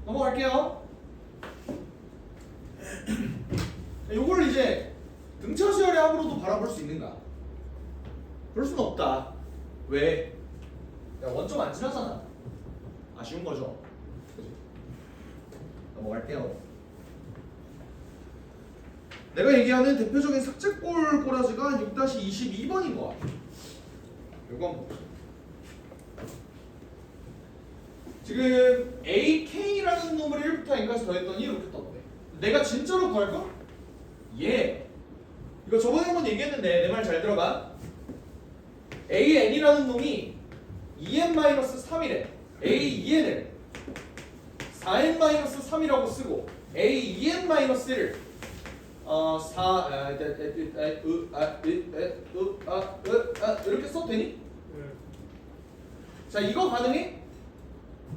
넘어갈게요. 요걸 이제 등차수열의 합으로도 바라볼 수 있는가? 그럴 수는 없다. 왜? 야, 원점 안 지나잖아. 아쉬운 거죠. 그치? 넘어갈게요. 내가 얘기하는 대표적인 삭제골 꼬라지가 6-22번인 것 같아. 요거 한번 보자. 지금 AK라는 놈을 1부터 n까지 더했더니 이렇게 떴대. 내가 진짜로 구할까? 예. 이거 저번에 한번 얘기했는데 내 말 잘 들어봐. AN이라는 놈이 2n-3이래. A2n을 4n-3이라고 쓰고 A2n-1을 4 이렇게 써도 되니? 자, 이거 가능해?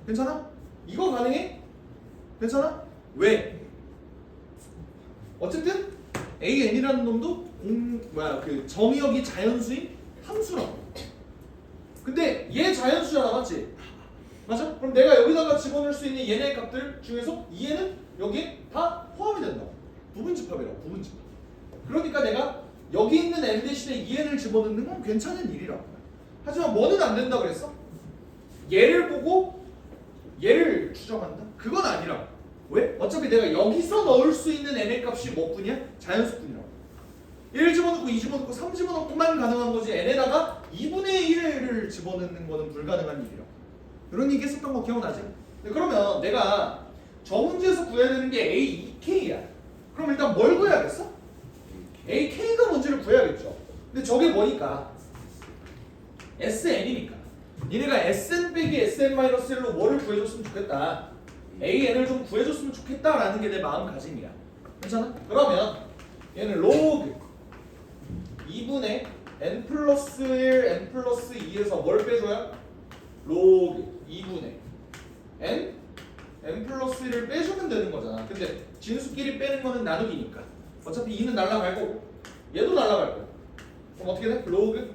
괜찮아? 이거 가능해? 괜찮아? 왜? 어쨌든 AN이라는 놈도 그 정의역이 자연수인 함수라고. 근데 얘 자연수잖아, 맞지? 맞아? 그럼 내가 여기다가 집어넣을 수 있는 얘네 값들 중에서 얘는 여기에 다 포함이 된다. 부분집합이라고, 부분집합. 그러니까 내가 여기 있는 n 대신에 2n을 집어넣는 건 괜찮은 일이라고. 하지만 뭐는 안 된다 그랬어? 얘를 보고 얘를 추정한다? 그건 아니라고. 왜? 어차피 내가 여기서 넣을 수 있는 n의 값이 뭐 뿐이야? 자연수뿐이라고. 1 집어넣고 2 집어넣고 3 집어넣고만 가능한 거지 n에다가 2분의 1을 집어넣는 거는 불가능한 일이라고. 이런 얘기 했었던 거 기억나지? 그러면 내가 저 문제에서 구해야 되는 게 A2K야. 그럼 일단 뭘 구해야겠어? AK가 뭔지를 구해야겠죠. 근데 저게 뭐니까? SN이니까. 니네가 SN 빼기 SN-1로 뭐를 구해줬으면 좋겠다. AN을 좀 구해줬으면 좋겠다라는 게 내 마음가짐이야. 괜찮아? 그러면 얘는 로그 2분의 n 플러스 1, n 플러스 2에서 뭘 빼줘야? 로그 2분의 n 플러스 1을 빼주면 되는 거잖아. 근데 진수끼리 빼는 거는 나누기니까. 어차피 2는 날라갈 거고 얘도 날라갈 거고. 그럼 어떻게 돼? 로그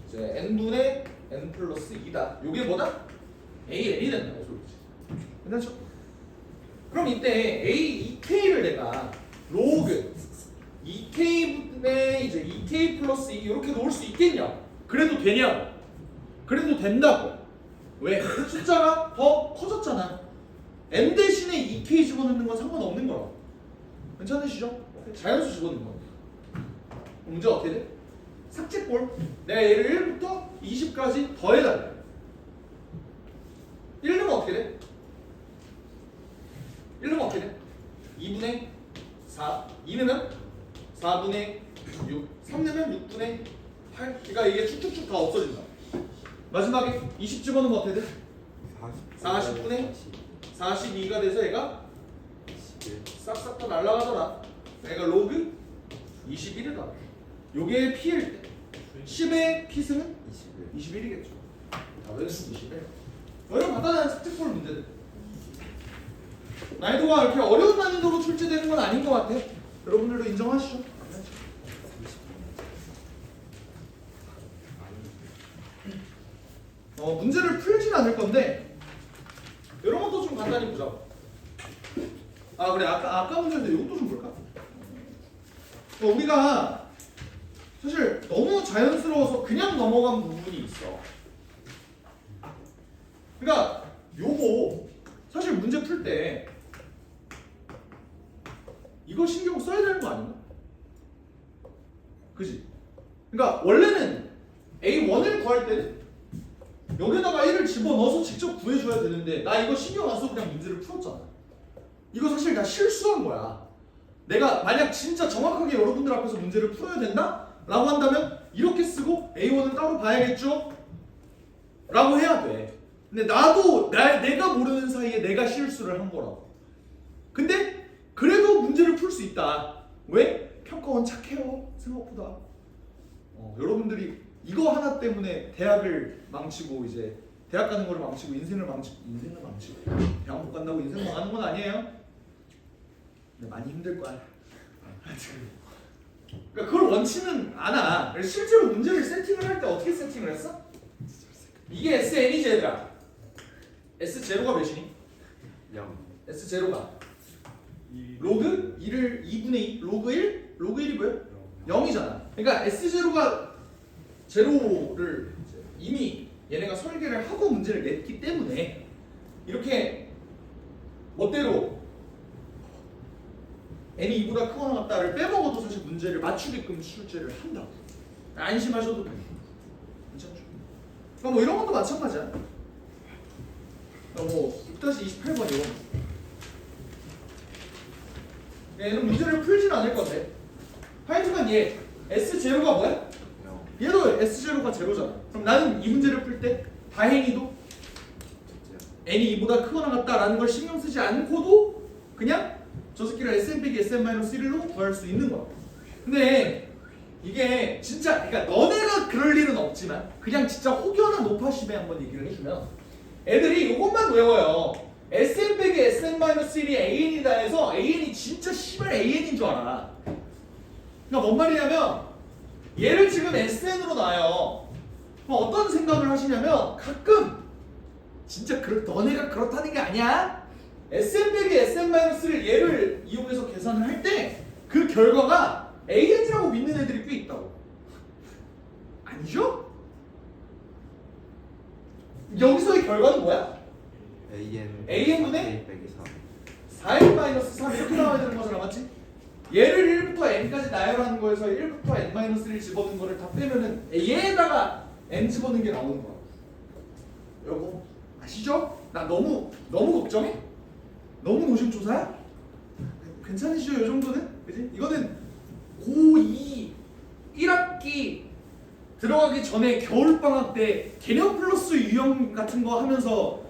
이제 n분의 n 플러스 2다. 요게 뭐다? AN이 된다고 소리지. 괜찮죠? 그럼 이때 A2K를 내가 로그 2K분의 이제 2K 플러스 2 이렇게 놓을 수 있겠냐? 그래도 되냐고? 그래도 된다고. 왜? 숫자가 더 커졌잖아. n 대신에 2K 집어넣는 건 상관없는 거라고. 괜찮으시죠? 자연수 집어넣는 겁니다. 문제 어떻게 돼? 삭제꼴. 내가 얘를 1부터 20까지 더해달래. 1 넣으면 어떻게 돼? 1 넣으면 어떻게 돼? 2분의 4. 2 넣으면 4분의 6. 3 넣으면 6분의 8. 그러니까 이게 쭉쭉쭉 다 없어진다. 마지막에 20 집어넣으면 어떻게 돼? 40분의 42가 돼서 얘가 싹싹 다 날아가더라. 얘가 로그 21이다. 요게 P일 때 10의 P승은 21이겠죠. 왜 21? 이런 간단한 스택볼 문제들. 난이도가 이렇게 어려운 난이도로 출제되는 건 아닌 것 같아. 여러분들도 인정하시죠? 문제를 풀진 않을 건데 이런 것도 좀 간단히 보자고. 아 그래 아까 문제인데 이것도 좀 볼까? 우리가 사실 너무 자연스러워서 그냥 넘어간 부분이 있어. 그러니까 요거 사실 문제 풀 때 이거 신경 써야 되는 거 아닌가? 그지? 그러니까 원래는 A1을 구할 때는 여기다가 1을 집어넣어서 직접 구해줘야 되는데 나 이거 신경 안 써서 그냥 문제를 풀었잖아. 이거 사실 나 실수한 거야. 내가 만약 진짜 정확하게 여러분들 앞에서 문제를 풀어야 된다? 라고 한다면 이렇게 쓰고 A1은 따로 봐야겠죠? 라고 해야 돼. 근데 나도 내가 모르는 사이에 내가 실수를 한 거라고. 근데 그래도 문제를 풀 수 있다. 왜? 평가원 착해요. 생각보다. 여러분들이 이거 하나 때문에 대학을 망치고 이제 대학 가는 거를 망치고 인생을 망치고 대학 못 간다고 인생 망하는 건 아니에요. 근데 많이 힘들 거야. 그러니까 그걸 원치는 않아. 실제로 문제를 세팅을 할 때 어떻게 세팅을 했어? 이게 SN이지 얘들아. S0가 몇이니? 0. S0가 로그 2를 2분의 2 로그 1? 로그 1이 뭐예요? 0이잖아. 그러니까 S0가 제로를 이미 얘네가 설계를 하고 문제를 냈기 때문에 이렇게 멋대로 n이 2보다 크거나 같다를 빼먹어도 사실 문제를 맞추게끔 출제를 한다고. 안심하셔도 돼요. 괜찮죠? 그러니까 뭐 이런 것도 마찬가지야. 뭐 6-28번이요. 얘는 문제를 풀진 않을 건데 하여튼간 얘 S0가 뭐야? 얘도 S0가 제로잖아. 그럼 나는 이 문제를 풀 때 다행히도 n이 2보다 크거나 같다라는 걸 신경 쓰지 않고도 그냥 저 새끼를 SN 빼기 SN-1로 구할 수 있는 거야. 근데 이게 진짜 그러니까 너네가 그럴 일은 없지만 그냥 진짜 혹여나 노파심에 한번 얘기를 해주면 애들이 이것만 외워요. SN 빼기 SN-1이 AN이다 해서 AN이 진짜 씨발 AN인 줄 알아. 그러니까 뭔 말이냐면 얘를 지금 SN으로 놔요. 그럼 어떤 생각을 하시냐면 가끔 진짜 너네가 그렇다는 게 아니야. SN 빼기 SN-를 얘를 이용해서 계산을 할 때 그 결과가 AN이라고 믿는 애들이 꽤 있다고. 아니죠? 여기서의 결과는 뭐야? AN분의 4n-3 이렇게 나와야 되는 거잖아, 맞지? 얘를 1부터 n까지 나열하는 거에서 1부터 n-1을 집어넣은 거를 다 빼면은 얘에다가 n 집어넣는 게 나오는 거야. 여러분 아시죠? 나 너무 걱정해? 너무 노심초사야? 괜찮으시죠? 이 정도는? 그지? 이거는 고2 1학기 들어가기 전에 겨울방학 때 개념 플러스 유형 같은 거 하면서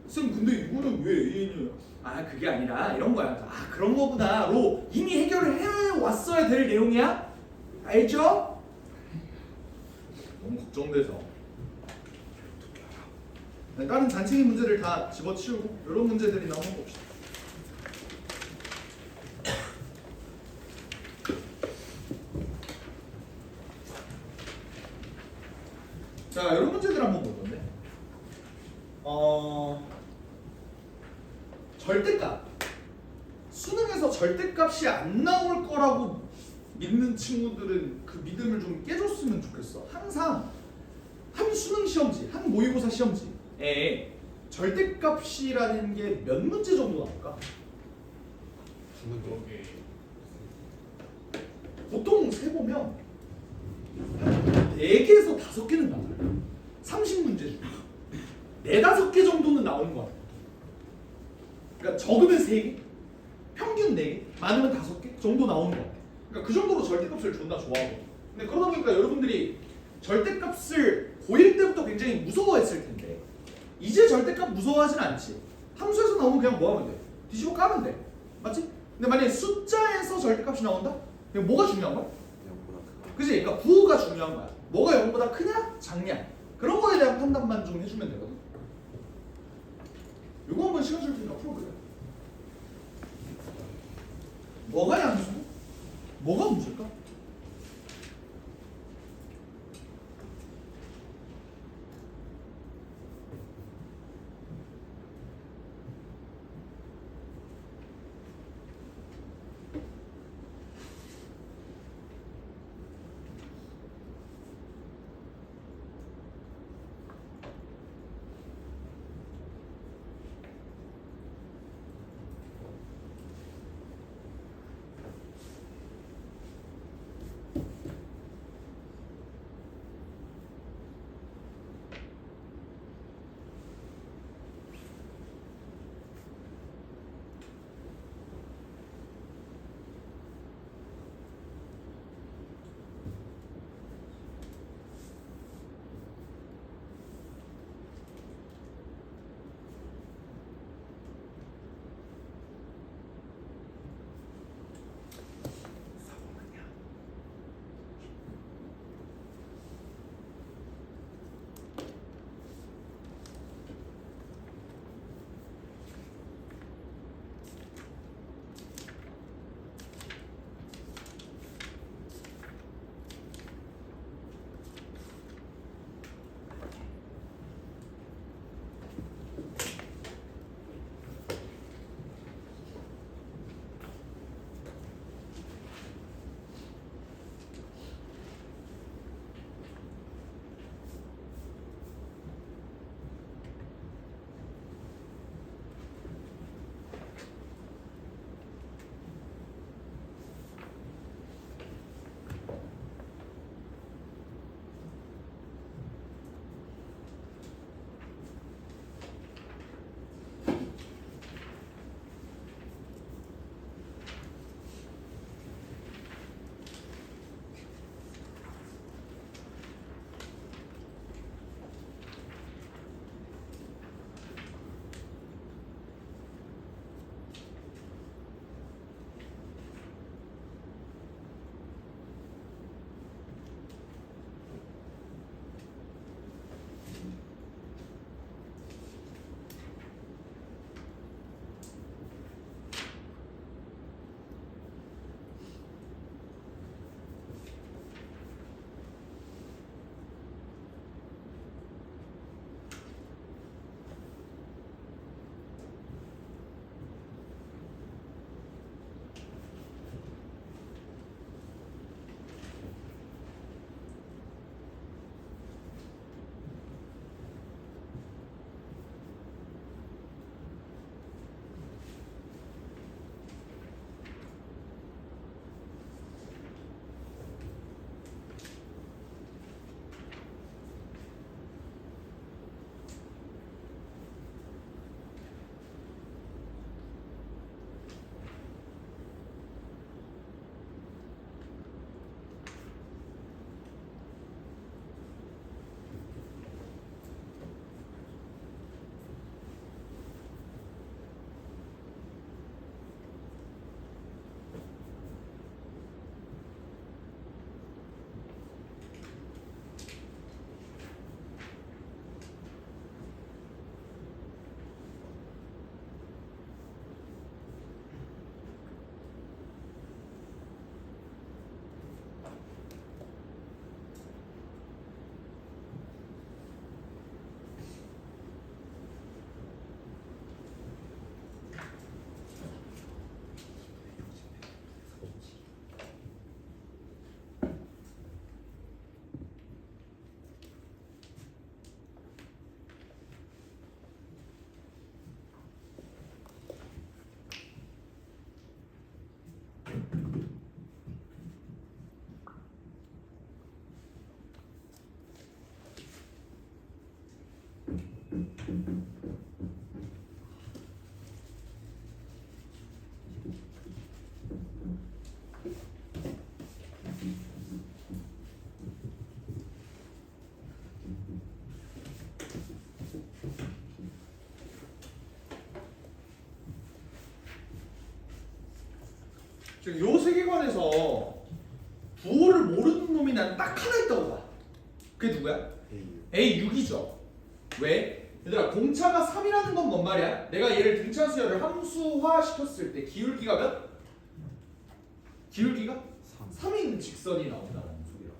쌤 근데 이거는 왜 AN이야? 아 그게 아니라 이런 거야. 아 그런 거구나로 이미 해결을 해왔어야 될 내용이야? 알죠? 너무 걱정돼서 다른 잔챙이 문제들 다 집어치우고 이런 문제들이나 한번 봅시다. 자 이런 문제들 한번 볼 건데 절대값 수능에서 절대값이 안 나올 거라고 믿는 친구들은 그 믿음을 좀 깨줬으면 좋겠어. 항상 한 수능 시험지, 한 모의고사 시험지에 절대값이라는 게 몇 문제 정도 나올까? 보통 세보면 한 4개에서 5개는 나와요. 30문제 중에 4, 5개 정도는 나오는 거 같아요. 그러니까 적으면 3개, 평균 4개, 많으면 5개 정도 나오는 거 같아요. 그러니까 그 정도로 절대값을 존나 좋아하고. 근데 그러다 보니까 여러분들이 절대값을 고1 때부터 굉장히 무서워했을 텐데 이제 절대값 무서워하진 않지. 함수에서 나오면 그냥 뭐 하면 돼? 뒤집어 까면 돼. 맞지? 근데 만약에 숫자에서 절대값이 나온다? 그럼 뭐가 중요한 거야? 그지? 그러니까 부호가 중요한 거야. 뭐가 0보다 크냐? 작냐? 그런 거에 대한 판단만 좀 해주면 되거든. 요거 한번 시간 줄 테니까 풀어볼래? 뭐가 양수? 뭐가 문제일까? 지금 요 세계관에서 부호를 모르는 놈이 난 딱 하나 있다고 봐. 그게 누구야? A6이죠. 왜? 얘들아 공차가 3이라는 건 뭔 말이야? 내가 얘를 등차수열을 함수화 시켰을 때 기울기가 몇? 기울기가 3인 직선이 나온다는 소리야.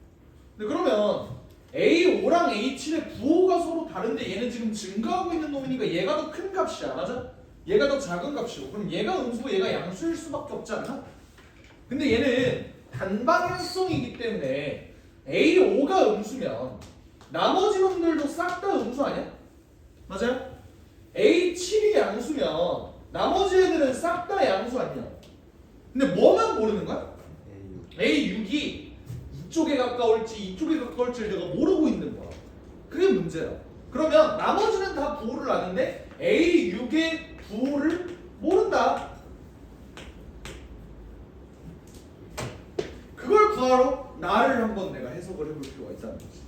근데 그러면 A5랑 A7의 부호가 서로 다른데 얘는 지금 증가하고 있는 놈이니까 얘가 더 큰 값이야. 맞아? 얘가 더 작은 값이고 그럼 얘가 음수고 얘가 양수일 수밖에 없지 않나? 근데 얘는 단방향성이기 때문에 A5가 음수면 나머지 놈들도 싹 다 음수 아니야? 맞아요? A7이 양수면 나머지 애들은 싹 다 양수 아니야? 근데 뭐만 모르는 거야? A6이 이쪽에 가까울지 이쪽에 가까울지를 내가 모르고 있는 거야. 그게 문제야. 그러면 나머지는 다 부호를 아는데 A6의 부호를 모른다. 그걸 구하러 나를 한번 내가 해석을 해볼 필요가 있다는 거지.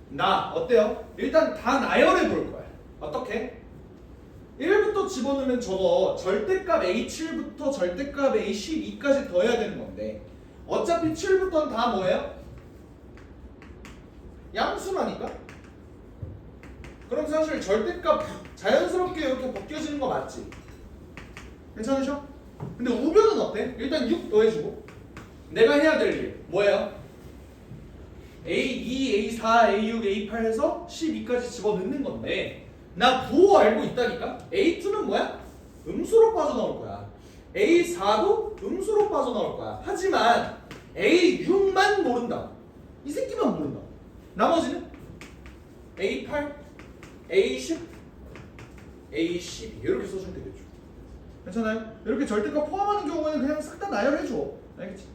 나 어때요? 일단 다 나열해 볼 거야. 어떻게? 1부터 집어넣으면 저거 절대값 A7부터 절대값 A12까지 더해야 되는 건데 어차피 7부터는 다 뭐예요? 양수라니까? 그럼 사실 절대값 자연스럽게 이렇게 벗겨지는 거 맞지? 괜찮으셔? 근데 우변은 어때? 일단 6 더해주고 내가 해야 될 일 뭐예요? A2, A4, A6, A8 해서 12까지 집어넣는 건데 나 부호 알고 있다니까? A2는 뭐야? 음수로 빠져나올 거야. A4도 음수로 빠져나올 거야. 하지만 A6만 모른다. 이 새끼만 모른다. 나머지는 A8, A10, A12 이렇게 써주면 되겠죠. 괜찮아요? 이렇게 절대값 포함하는 경우에는 그냥 싹 다 나열해줘. 알겠지?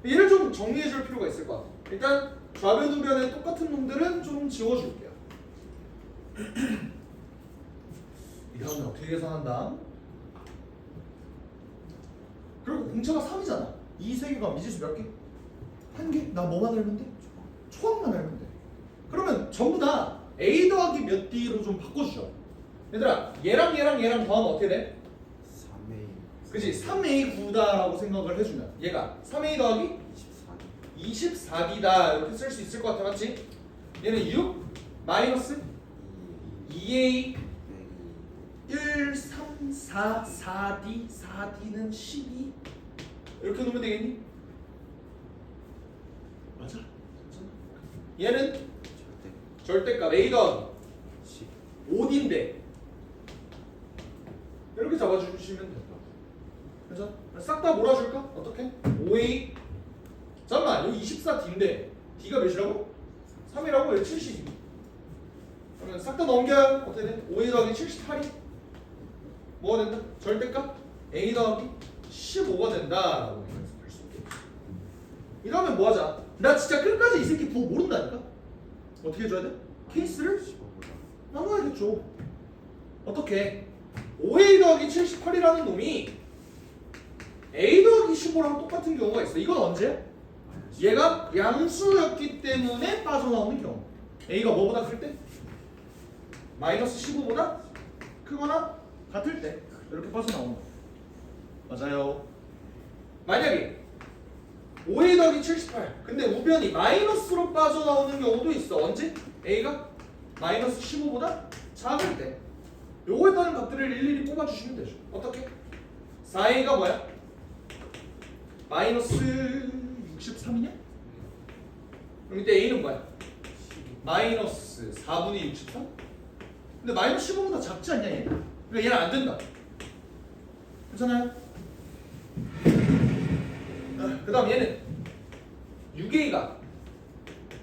얘를 좀 정리해줄 필요가 있을 것 같아. 일단 좌변 우변에 똑같은 놈들은 좀 지워줄게요. 이 다음에 어떻게 계산한다? 그리고 공차가 3이잖아. 이 세개가 미지수 몇 개? 한 개? 나 뭐만 알면 돼? 초항만 알면 돼. 그러면 전부 다 A 더하기 몇 D로 좀 바꿔주죠. 얘들아 얘랑 더하면 어떻게 돼? 3A. 그치? 3A 9다라고 생각을 해주면 얘가 3A 더하기 24. 24D다 이렇게 쓸 수 있을 것 같아. 맞지? 얘는 6 마이너스 2A 1, 3, 4, 4D 4D는 12 이렇게 놓으면 되겠니? 맞아? 얘는 절대값 A 더하기 5D인데 이렇게 잡아주시면 된다. 그래서 싹 다 몰아줄까? 어떻게? 5A 잠깐만 여기 24D인데 D가 몇이라고? 3이라고? 여기 70 그러면 싹 다 넘겨요. 어떻게 돼? 5A 더하기 78이 뭐가 된다? 절대값 A 더하기 15가 된다라고 해석할 수 있겠지. 이러면 뭐 하자? 나 진짜 끝까지 이 새끼 부호 모른다니까? 어떻게 해줘야 돼? 케이스를 15보다. 나눠야겠죠. 어떻게? 5A 더하기 78이라는 놈이 A 더하기 15랑 똑같은 경우가 있어. 이건 언제? 얘가 양수였기 때문에 빠져나오는 경우. A가 뭐보다 클 때? 마이너스 15보다 크거나 같을 때 이렇게 빠져나오는 거. 맞아요. 만약에 5A 더하기 78 근데 우변이 마이너스로 빠져나오는 경우도 있어. 언제? A가 마이너스 15보다 작을 때 요거에 따른 값들을 일일이 뽑아주시면 되죠. 어떻게? 4A가 뭐야? 마이너스 63이냐? 그럼 이때 A는 뭐야? 마이너스 4분의 63? 근데 마이너스 15보다 작지 않냐 얘? 그러니까 얘는 안 된다. 괜찮아요? 그 다음 얘는 6A가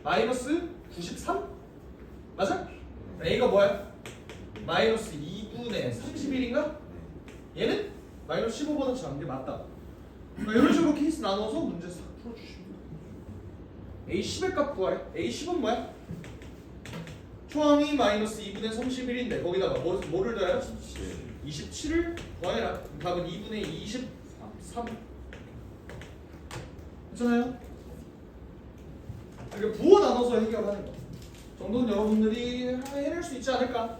마이너스 93? 맞아? A가 뭐야? 마이너스 2분의 31인가? 얘는 마이너스 15보다 작은 게 맞다. 그러니까 이런 식으로 케이스 나눠서 문제 싹 풀어주시면 돼요. A10의 값 구하래. A10은 뭐야? 초항이 마이너스 2분의 31인데 거기다가 뭐를 더해요? 27을 더해라. 답은 2분의 23. 괜찮아요? 이렇게 부호 나눠서 해결하는 거 정도는 여러분들이 해낼 수 있지 않을까?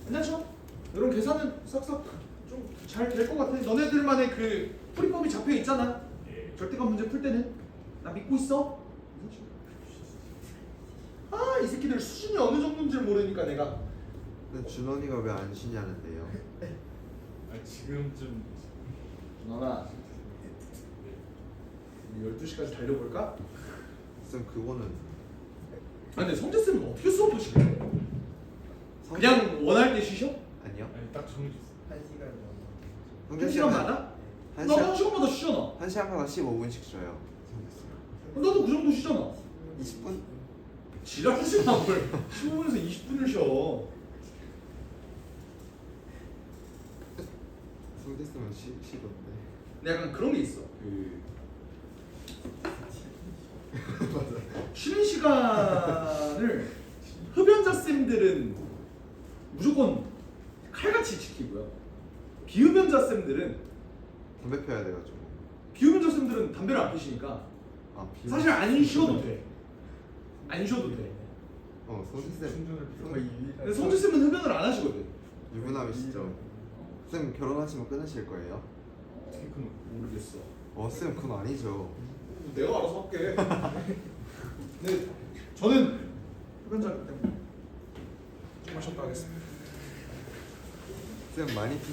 괜찮죠? 이런 계산은 싹싹 좀 잘 될 것 같아. 너네들만의 그 풀이법이 잡혀 있잖아. 절대값 문제 풀 때는 나 믿고 있어. 아, 이 새끼들 수준이 어느 정도인지 모르니까 내가. 근데 준원이가 왜 안 쉬냐는데요. 아 지금쯤 너나 12시까지 달려볼까? 쌤 그거는 아, 근데 성재쌤은 어떻게 수업을 시켜요? 그냥 원할 때 쉬셔? 아니요. 아니 딱 정해졌어. 1시간 정도. 한 시간마다? 한 나도 한 시간 시간마다 쉬잖아. 한 시간마다 15분씩 쉬어요. 나도 그 정도 쉬잖아. 20분? 지랄하지 마. 뭘 15분에서 20분을 쉬어. 성대 쓰면 쉬던데. 근데 약간 그런 게 있어. 쉬는 시간을 흡연자 쌤들은 무조건 칼같이 지키고요. 비흡연자 쌤들은 담배 펴야 돼가지고. 비흡연자 쌤들은 담배를 안 피시니까 사실 안 쉬어도 돼. 안 쉬어도 돼. 성대 쌤 충전을 거의 근데 성재 쌤은 흡연을 안 하시거든. 유부남이시죠? 쌤 결혼하시면 끊으실 거예요? 어떻게 끊어? 모르겠어. 쌤 그건 아니죠. 내가 알아서 할게. 근데 저는 흡연자이기 때문에 조금만 쉬었다 하겠습니다. 쌤 많이 피